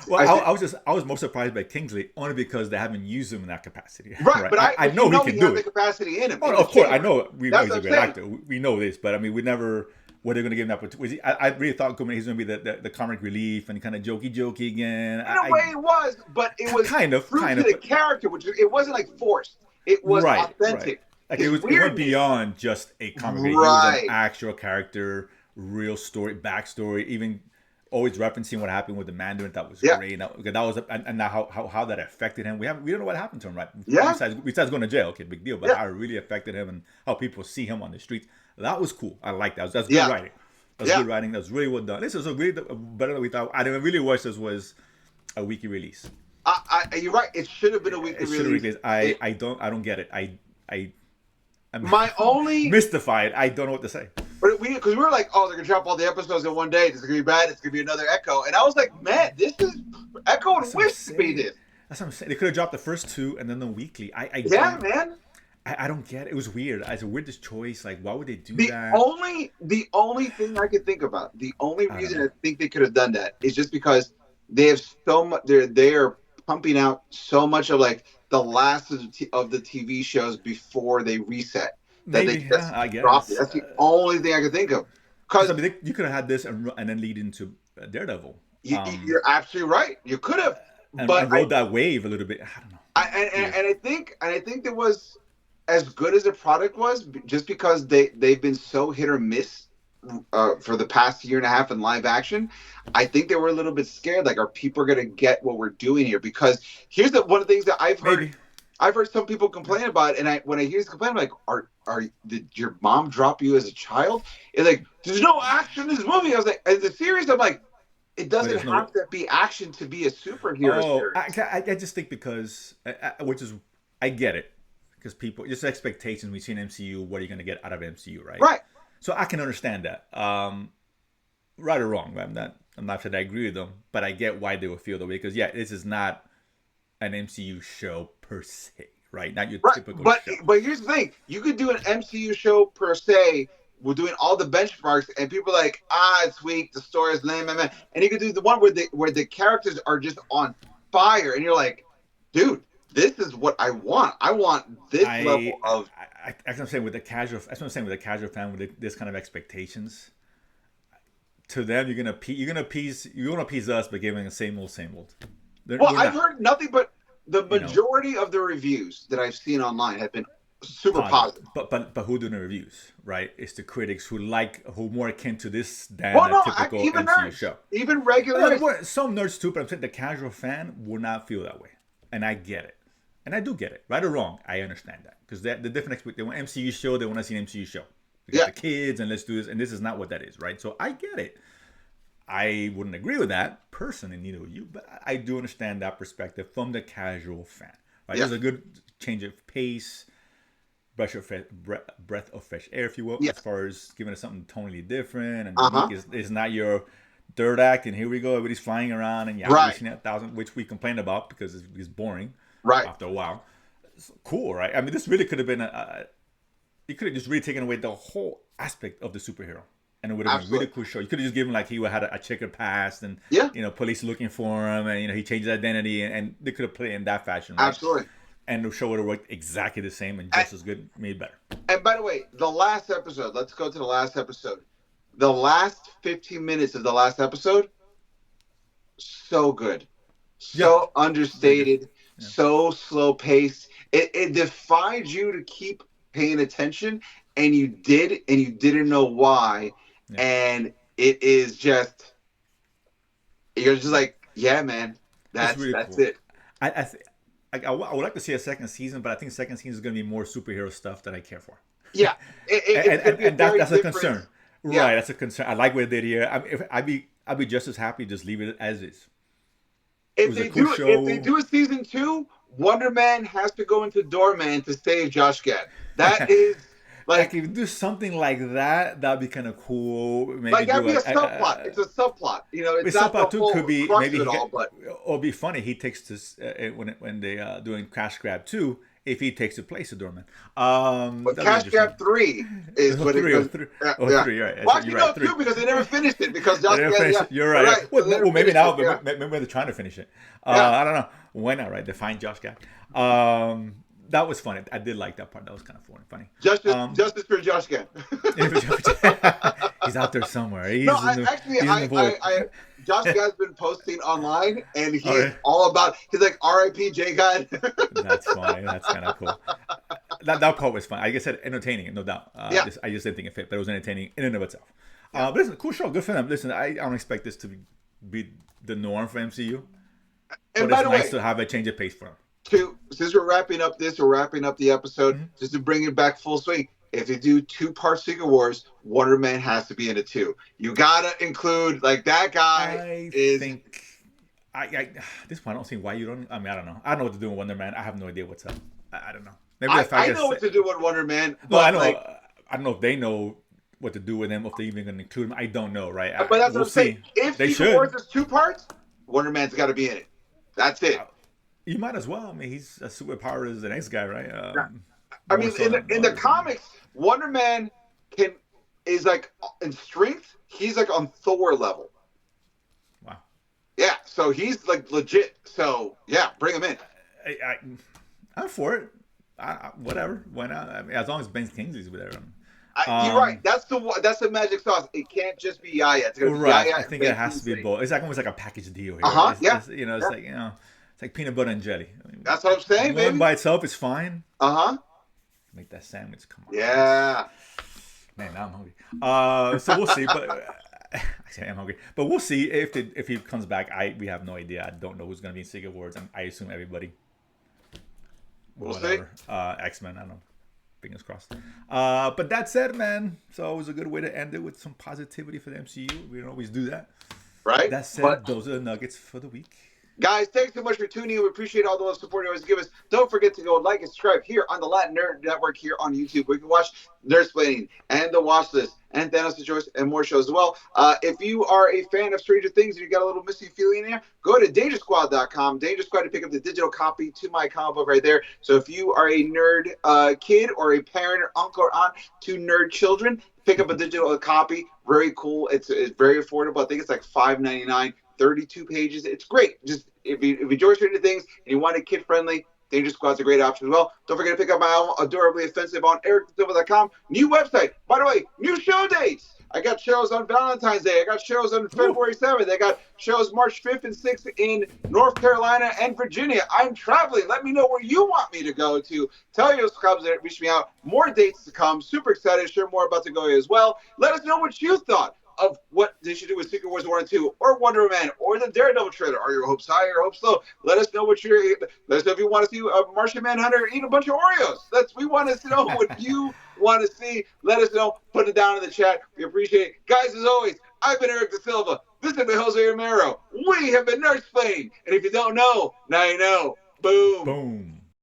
Speaker 3: was most surprised by Kingsley only because they haven't used him in that capacity.
Speaker 2: Right, but
Speaker 3: I know he can do
Speaker 2: the
Speaker 3: it.
Speaker 2: capacity in him.
Speaker 3: Oh, no, of course, I know he's
Speaker 2: That's
Speaker 3: a
Speaker 2: what
Speaker 3: good
Speaker 2: I'm
Speaker 3: actor. We know this, but I mean, we never. What they're going to give him that opportunity? I really thought he's going to be the comic relief and kind of jokey again.
Speaker 2: In a way, it was, but it was
Speaker 3: kind of
Speaker 2: the character, which it wasn't like forced. It was authentic.
Speaker 3: Right. Like it went beyond just a comic relief.
Speaker 2: Right.
Speaker 3: It was an actual character, real story, backstory, even always referencing what happened with the Mandarin. That was great. That was and now how that affected him. We don't know what happened to him, right?
Speaker 2: Yeah.
Speaker 3: Besides going to jail, okay, big deal. But how it really affected him and how people see him on the streets. That was cool. I like that. That's good writing. That's good writing. That's really well done. This is really better than we thought. I didn't really wish this was a weekly release.
Speaker 2: You're right. It should have been a weekly release.
Speaker 3: I don't get it. I'm
Speaker 2: my only
Speaker 3: mystified. I don't know what to say.
Speaker 2: But because we were like, oh, they're gonna drop all the episodes in one day. This is gonna be bad. It's gonna be another Echo. And I was like, man, this is Echo and Wish to be this.
Speaker 3: That's what I'm saying. They could have dropped the first two and then the weekly.
Speaker 2: Man.
Speaker 3: I don't get it. It was weird. It's a weirdest choice. Like, why would they do that?
Speaker 2: The only thing I could think about, the only reason I think they could have done that is just because they have so much. They are pumping out so much of like the last of the TV shows before they reset.
Speaker 3: Maybe, I guess.
Speaker 2: That's the only thing I could think of.
Speaker 3: Because I mean, you could have had this and then lead into Daredevil.
Speaker 2: You're absolutely right. You could have,
Speaker 3: but rode that wave a little bit. I don't know.
Speaker 2: I think there was, as good as the product was, just because they've been so hit or miss for the past year and a half in live action. I think they were a little bit scared. Like, are people going to get what we're doing here? Because here's one of the things that I've heard.
Speaker 3: Maybe.
Speaker 2: I've heard some people complain about it, and when I hear this complaint, I'm like, did your mom drop you as a child? It's like, there's no action in this movie. I was like, in the series, I'm like, it doesn't have to be action to be a superhero series.
Speaker 3: I just think because, which is, I get it. Because people, just expectations, we see in MCU, what are you going to get out of MCU, right?
Speaker 2: Right.
Speaker 3: So I can understand that. Right or wrong, I'm not saying I agree with them, but I get why they would feel that way. Because, this is not an MCU show per se, right? Not your
Speaker 2: Right,
Speaker 3: typical
Speaker 2: but
Speaker 3: show.
Speaker 2: here's the thing: you could do an MCU show per se. We're doing all the benchmarks, and people are like, it's weak. The story is lame, man. And you could do the one where the characters are just on fire, and you're like, dude, this is what I want. I want this level of.
Speaker 3: As I'm saying with the casual, as I'm saying with the casual fan with this kind of expectations, to them you're gonna appease us by giving the same old.
Speaker 2: Well,
Speaker 3: We're
Speaker 2: I've
Speaker 3: not,
Speaker 2: heard nothing but the
Speaker 3: you know,
Speaker 2: majority of the reviews that I've seen online have been super
Speaker 3: positive.
Speaker 2: positive.
Speaker 3: But who do the reviews, right? It's the critics who more akin to this than
Speaker 2: Well,
Speaker 3: a
Speaker 2: no,
Speaker 3: typical
Speaker 2: even
Speaker 3: MCU
Speaker 2: nerds,
Speaker 3: show.
Speaker 2: even regular nerds.
Speaker 3: Some nerds too, but I'm saying the casual fan will not feel that way, and I get it, and I do get it, right or wrong. I understand that because the different they want MCU show, they want to see an MCU show. We got
Speaker 2: Yeah,
Speaker 3: the kids, and let's do this, and this is not what that is, right? So I get it. I wouldn't agree with that personally, neither would you, but I do understand that perspective from the casual fan. Right?
Speaker 2: yeah,
Speaker 3: There's a good change of pace, breath of fresh air, if you will,
Speaker 2: yeah.
Speaker 3: as far as giving us something totally different and
Speaker 2: Uh huh.
Speaker 3: unique. It's not your third act, and here we go, everybody's flying around, and yeah, we've
Speaker 2: Right,
Speaker 3: seen that thousand, which we complained about because it's boring
Speaker 2: right.
Speaker 3: after a while. It's cool, right? I mean, this really could have been you could have just really taken away the whole aspect of the superhero, and it would have been a really
Speaker 2: Absolutely.
Speaker 3: cool show. You could have just given like he had a checkered past, and
Speaker 2: Yeah,
Speaker 3: police looking for him, and he changed his identity, and they could have played it in that fashion, right?
Speaker 2: absolutely.
Speaker 3: And the show would have worked exactly the same and just as good, made better.
Speaker 2: And by the way, the last episode, let's go to the last episode. The last 15 minutes of the last episode, so good.
Speaker 3: Yeah,
Speaker 2: So
Speaker 3: very good.
Speaker 2: understated,
Speaker 3: Yeah,
Speaker 2: so slow paced. It defied you to keep paying attention, and you did, and you didn't know why.
Speaker 3: yeah,
Speaker 2: And it is just, you're just like, yeah, man,
Speaker 3: it's
Speaker 2: that's
Speaker 3: really
Speaker 2: that's
Speaker 3: cool.
Speaker 2: it.
Speaker 3: I I would like to see a second season, but I think second season is going to be more superhero stuff that I care for.
Speaker 2: Yeah, it's going to be a very
Speaker 3: That's a
Speaker 2: different.
Speaker 3: concern,
Speaker 2: Yeah,
Speaker 3: right? That's a concern. I like what they did here. I'd be just as happy just leave it as is. It was a cool
Speaker 2: if they
Speaker 3: show.
Speaker 2: do a season two, Wonder Man has to go into Doorman to save Josh Gad. That is
Speaker 3: Like
Speaker 2: like
Speaker 3: if you do something like that, that'd be kind of cool. Maybe
Speaker 2: that'd
Speaker 3: do
Speaker 2: be a subplot. It's a subplot. It's
Speaker 3: with
Speaker 2: not the
Speaker 3: subplot too could
Speaker 2: whole
Speaker 3: be
Speaker 2: crux
Speaker 3: maybe
Speaker 2: of it all, but
Speaker 3: or be funny. He takes this when they doing Crash Grab 2. If he takes the place of Dorman, that'd be
Speaker 2: Cash
Speaker 3: interesting.
Speaker 2: Grab 3 is what it goes. Yeah, yeah.
Speaker 3: Three, right?
Speaker 2: Well,
Speaker 3: You're
Speaker 2: actually,
Speaker 3: right.
Speaker 2: no,
Speaker 3: Three.
Speaker 2: 2 because they never finished it because
Speaker 3: They
Speaker 2: Josh
Speaker 3: never
Speaker 2: Gad.
Speaker 3: finished
Speaker 2: Yeah,
Speaker 3: it. You're
Speaker 2: you're
Speaker 3: right.
Speaker 2: right. So they never
Speaker 3: Well, maybe
Speaker 2: finished
Speaker 3: now,
Speaker 2: it.
Speaker 3: but
Speaker 2: Yeah,
Speaker 3: maybe they're trying to finish it.
Speaker 2: yeah.
Speaker 3: I don't know. Why not? Right? Define Josh Gad. That was funny. I did like that part. That was kind of funny.
Speaker 2: Justice for Josh Gad.
Speaker 3: He's out there somewhere.
Speaker 2: No,
Speaker 3: He's in the void.
Speaker 2: Josh Gad's been posting online, and
Speaker 3: All
Speaker 2: he's
Speaker 3: right.
Speaker 2: all about. He's like R.I.P. J God.
Speaker 3: That's funny. That's kind of cool. That part was fun. Like I said, entertaining, no doubt.
Speaker 2: Yeah.
Speaker 3: I just didn't think it fit, but it was entertaining in and of itself. But listen, cool show. Good for them. Listen, I don't expect this to be the norm for MCU,
Speaker 2: And
Speaker 3: but
Speaker 2: by
Speaker 3: it's
Speaker 2: the
Speaker 3: nice
Speaker 2: way,
Speaker 3: to have a change of pace for them.
Speaker 2: since we're wrapping up the episode,
Speaker 3: Mm-hmm.
Speaker 2: just to bring it back full swing. If they do 2-part Secret Wars, Wonder Man has to be in it too. You gotta include like that guy
Speaker 3: Think at this point I don't see why you don't. I mean, I don't know. I don't know what to do with Wonder Man. I have no idea what's up. I don't know. Maybe the fact
Speaker 2: I know what to do with Wonder Man.
Speaker 3: No, I know.
Speaker 2: Like,
Speaker 3: I don't know if they know what to do with him, if they're even going to include him. I don't know, right?
Speaker 2: but that's
Speaker 3: we'll
Speaker 2: what I'm saying.
Speaker 3: see.
Speaker 2: If
Speaker 3: They
Speaker 2: Secret
Speaker 3: should.
Speaker 2: Wars is 2 parts, Wonder Man's got to be in it. That's it.
Speaker 3: You might as well. I mean, he's as superpowered as the next guy, right?
Speaker 2: I mean, in the comics, Wonder Man is like in strength. He's like on Thor level.
Speaker 3: Wow.
Speaker 2: Yeah, so he's like legit. So yeah, bring him in.
Speaker 3: I'm for it. Whatever. Why not? I mean, as long as Ben Kingsley's there.
Speaker 2: You're right. That's the magic sauce. It can't just be Yaya. It's gonna be
Speaker 3: Right.
Speaker 2: Yaya
Speaker 3: I think it has to be both. It's like almost like a package deal here.
Speaker 2: Yeah.
Speaker 3: It's like it's like peanut butter and jelly. I mean,
Speaker 2: That's what I'm saying,
Speaker 3: one
Speaker 2: baby.
Speaker 3: by itself is fine. Make that sandwich. Come on.
Speaker 2: Yeah.
Speaker 3: Man, now I'm hungry. So we'll see. But actually, I'm hungry. But we'll see if he comes back. We have no idea. I don't know who's gonna be in Secret Wars. I assume everybody.
Speaker 2: We'll
Speaker 3: Whatever. X-Men. I don't know. Fingers crossed. But that said, man. So it was a good way to end it with some positivity for the MCU. We don't always do that.
Speaker 2: Right.
Speaker 3: That said, those are the nuggets for the week.
Speaker 2: Guys, thanks so much for tuning in. We appreciate all the love support you always give us. Don't forget to go like and subscribe here on the Latin Nerd Network here on YouTube, where you can watch Nerdsplaining and The Watch List and Thanos the Choice and more shows as well. If you are a fan of Stranger Things and you got a little missing feeling in there, go to DangerSquad.com. Danger Squad to pick up the digital copy to my comic book right there. So if you are a nerd kid or a parent or uncle or aunt to nerd children, pick up a digital copy. Very cool. It's very affordable. I think it's like $5.99. 32 pages. It's great. Just if you enjoy Stranger Things and you want it kid friendly, Danger Squad's a great option as well. Don't forget to pick up my album, Adorably Offensive, on ericthesilva.com. New website. By the way, new show dates. I got shows on Valentine's Day. I got shows on February 7th. I got shows March 5th and 6th in North Carolina and Virginia. I'm traveling. Let me know where you want me to go to. Tell your clubs that reach me out. More dates to come. Super excited to share more about the go as well. Let us know what you thought of what they should do with Secret Wars 1 and 2, or Wonder Man, or the Daredevil trailer. Are your hopes high or hopes low? Let us know what you're. Let us know if you want to see a Martian Manhunter eat a bunch of Oreos. We want to know what you want to see. Let us know. Put it down in the chat. We appreciate it. Guys, as always, I've been Eric Da Silva. This has been Jose Romero. We have been Nerdsplaining. And if you don't know, now you know. Boom.
Speaker 3: Boom.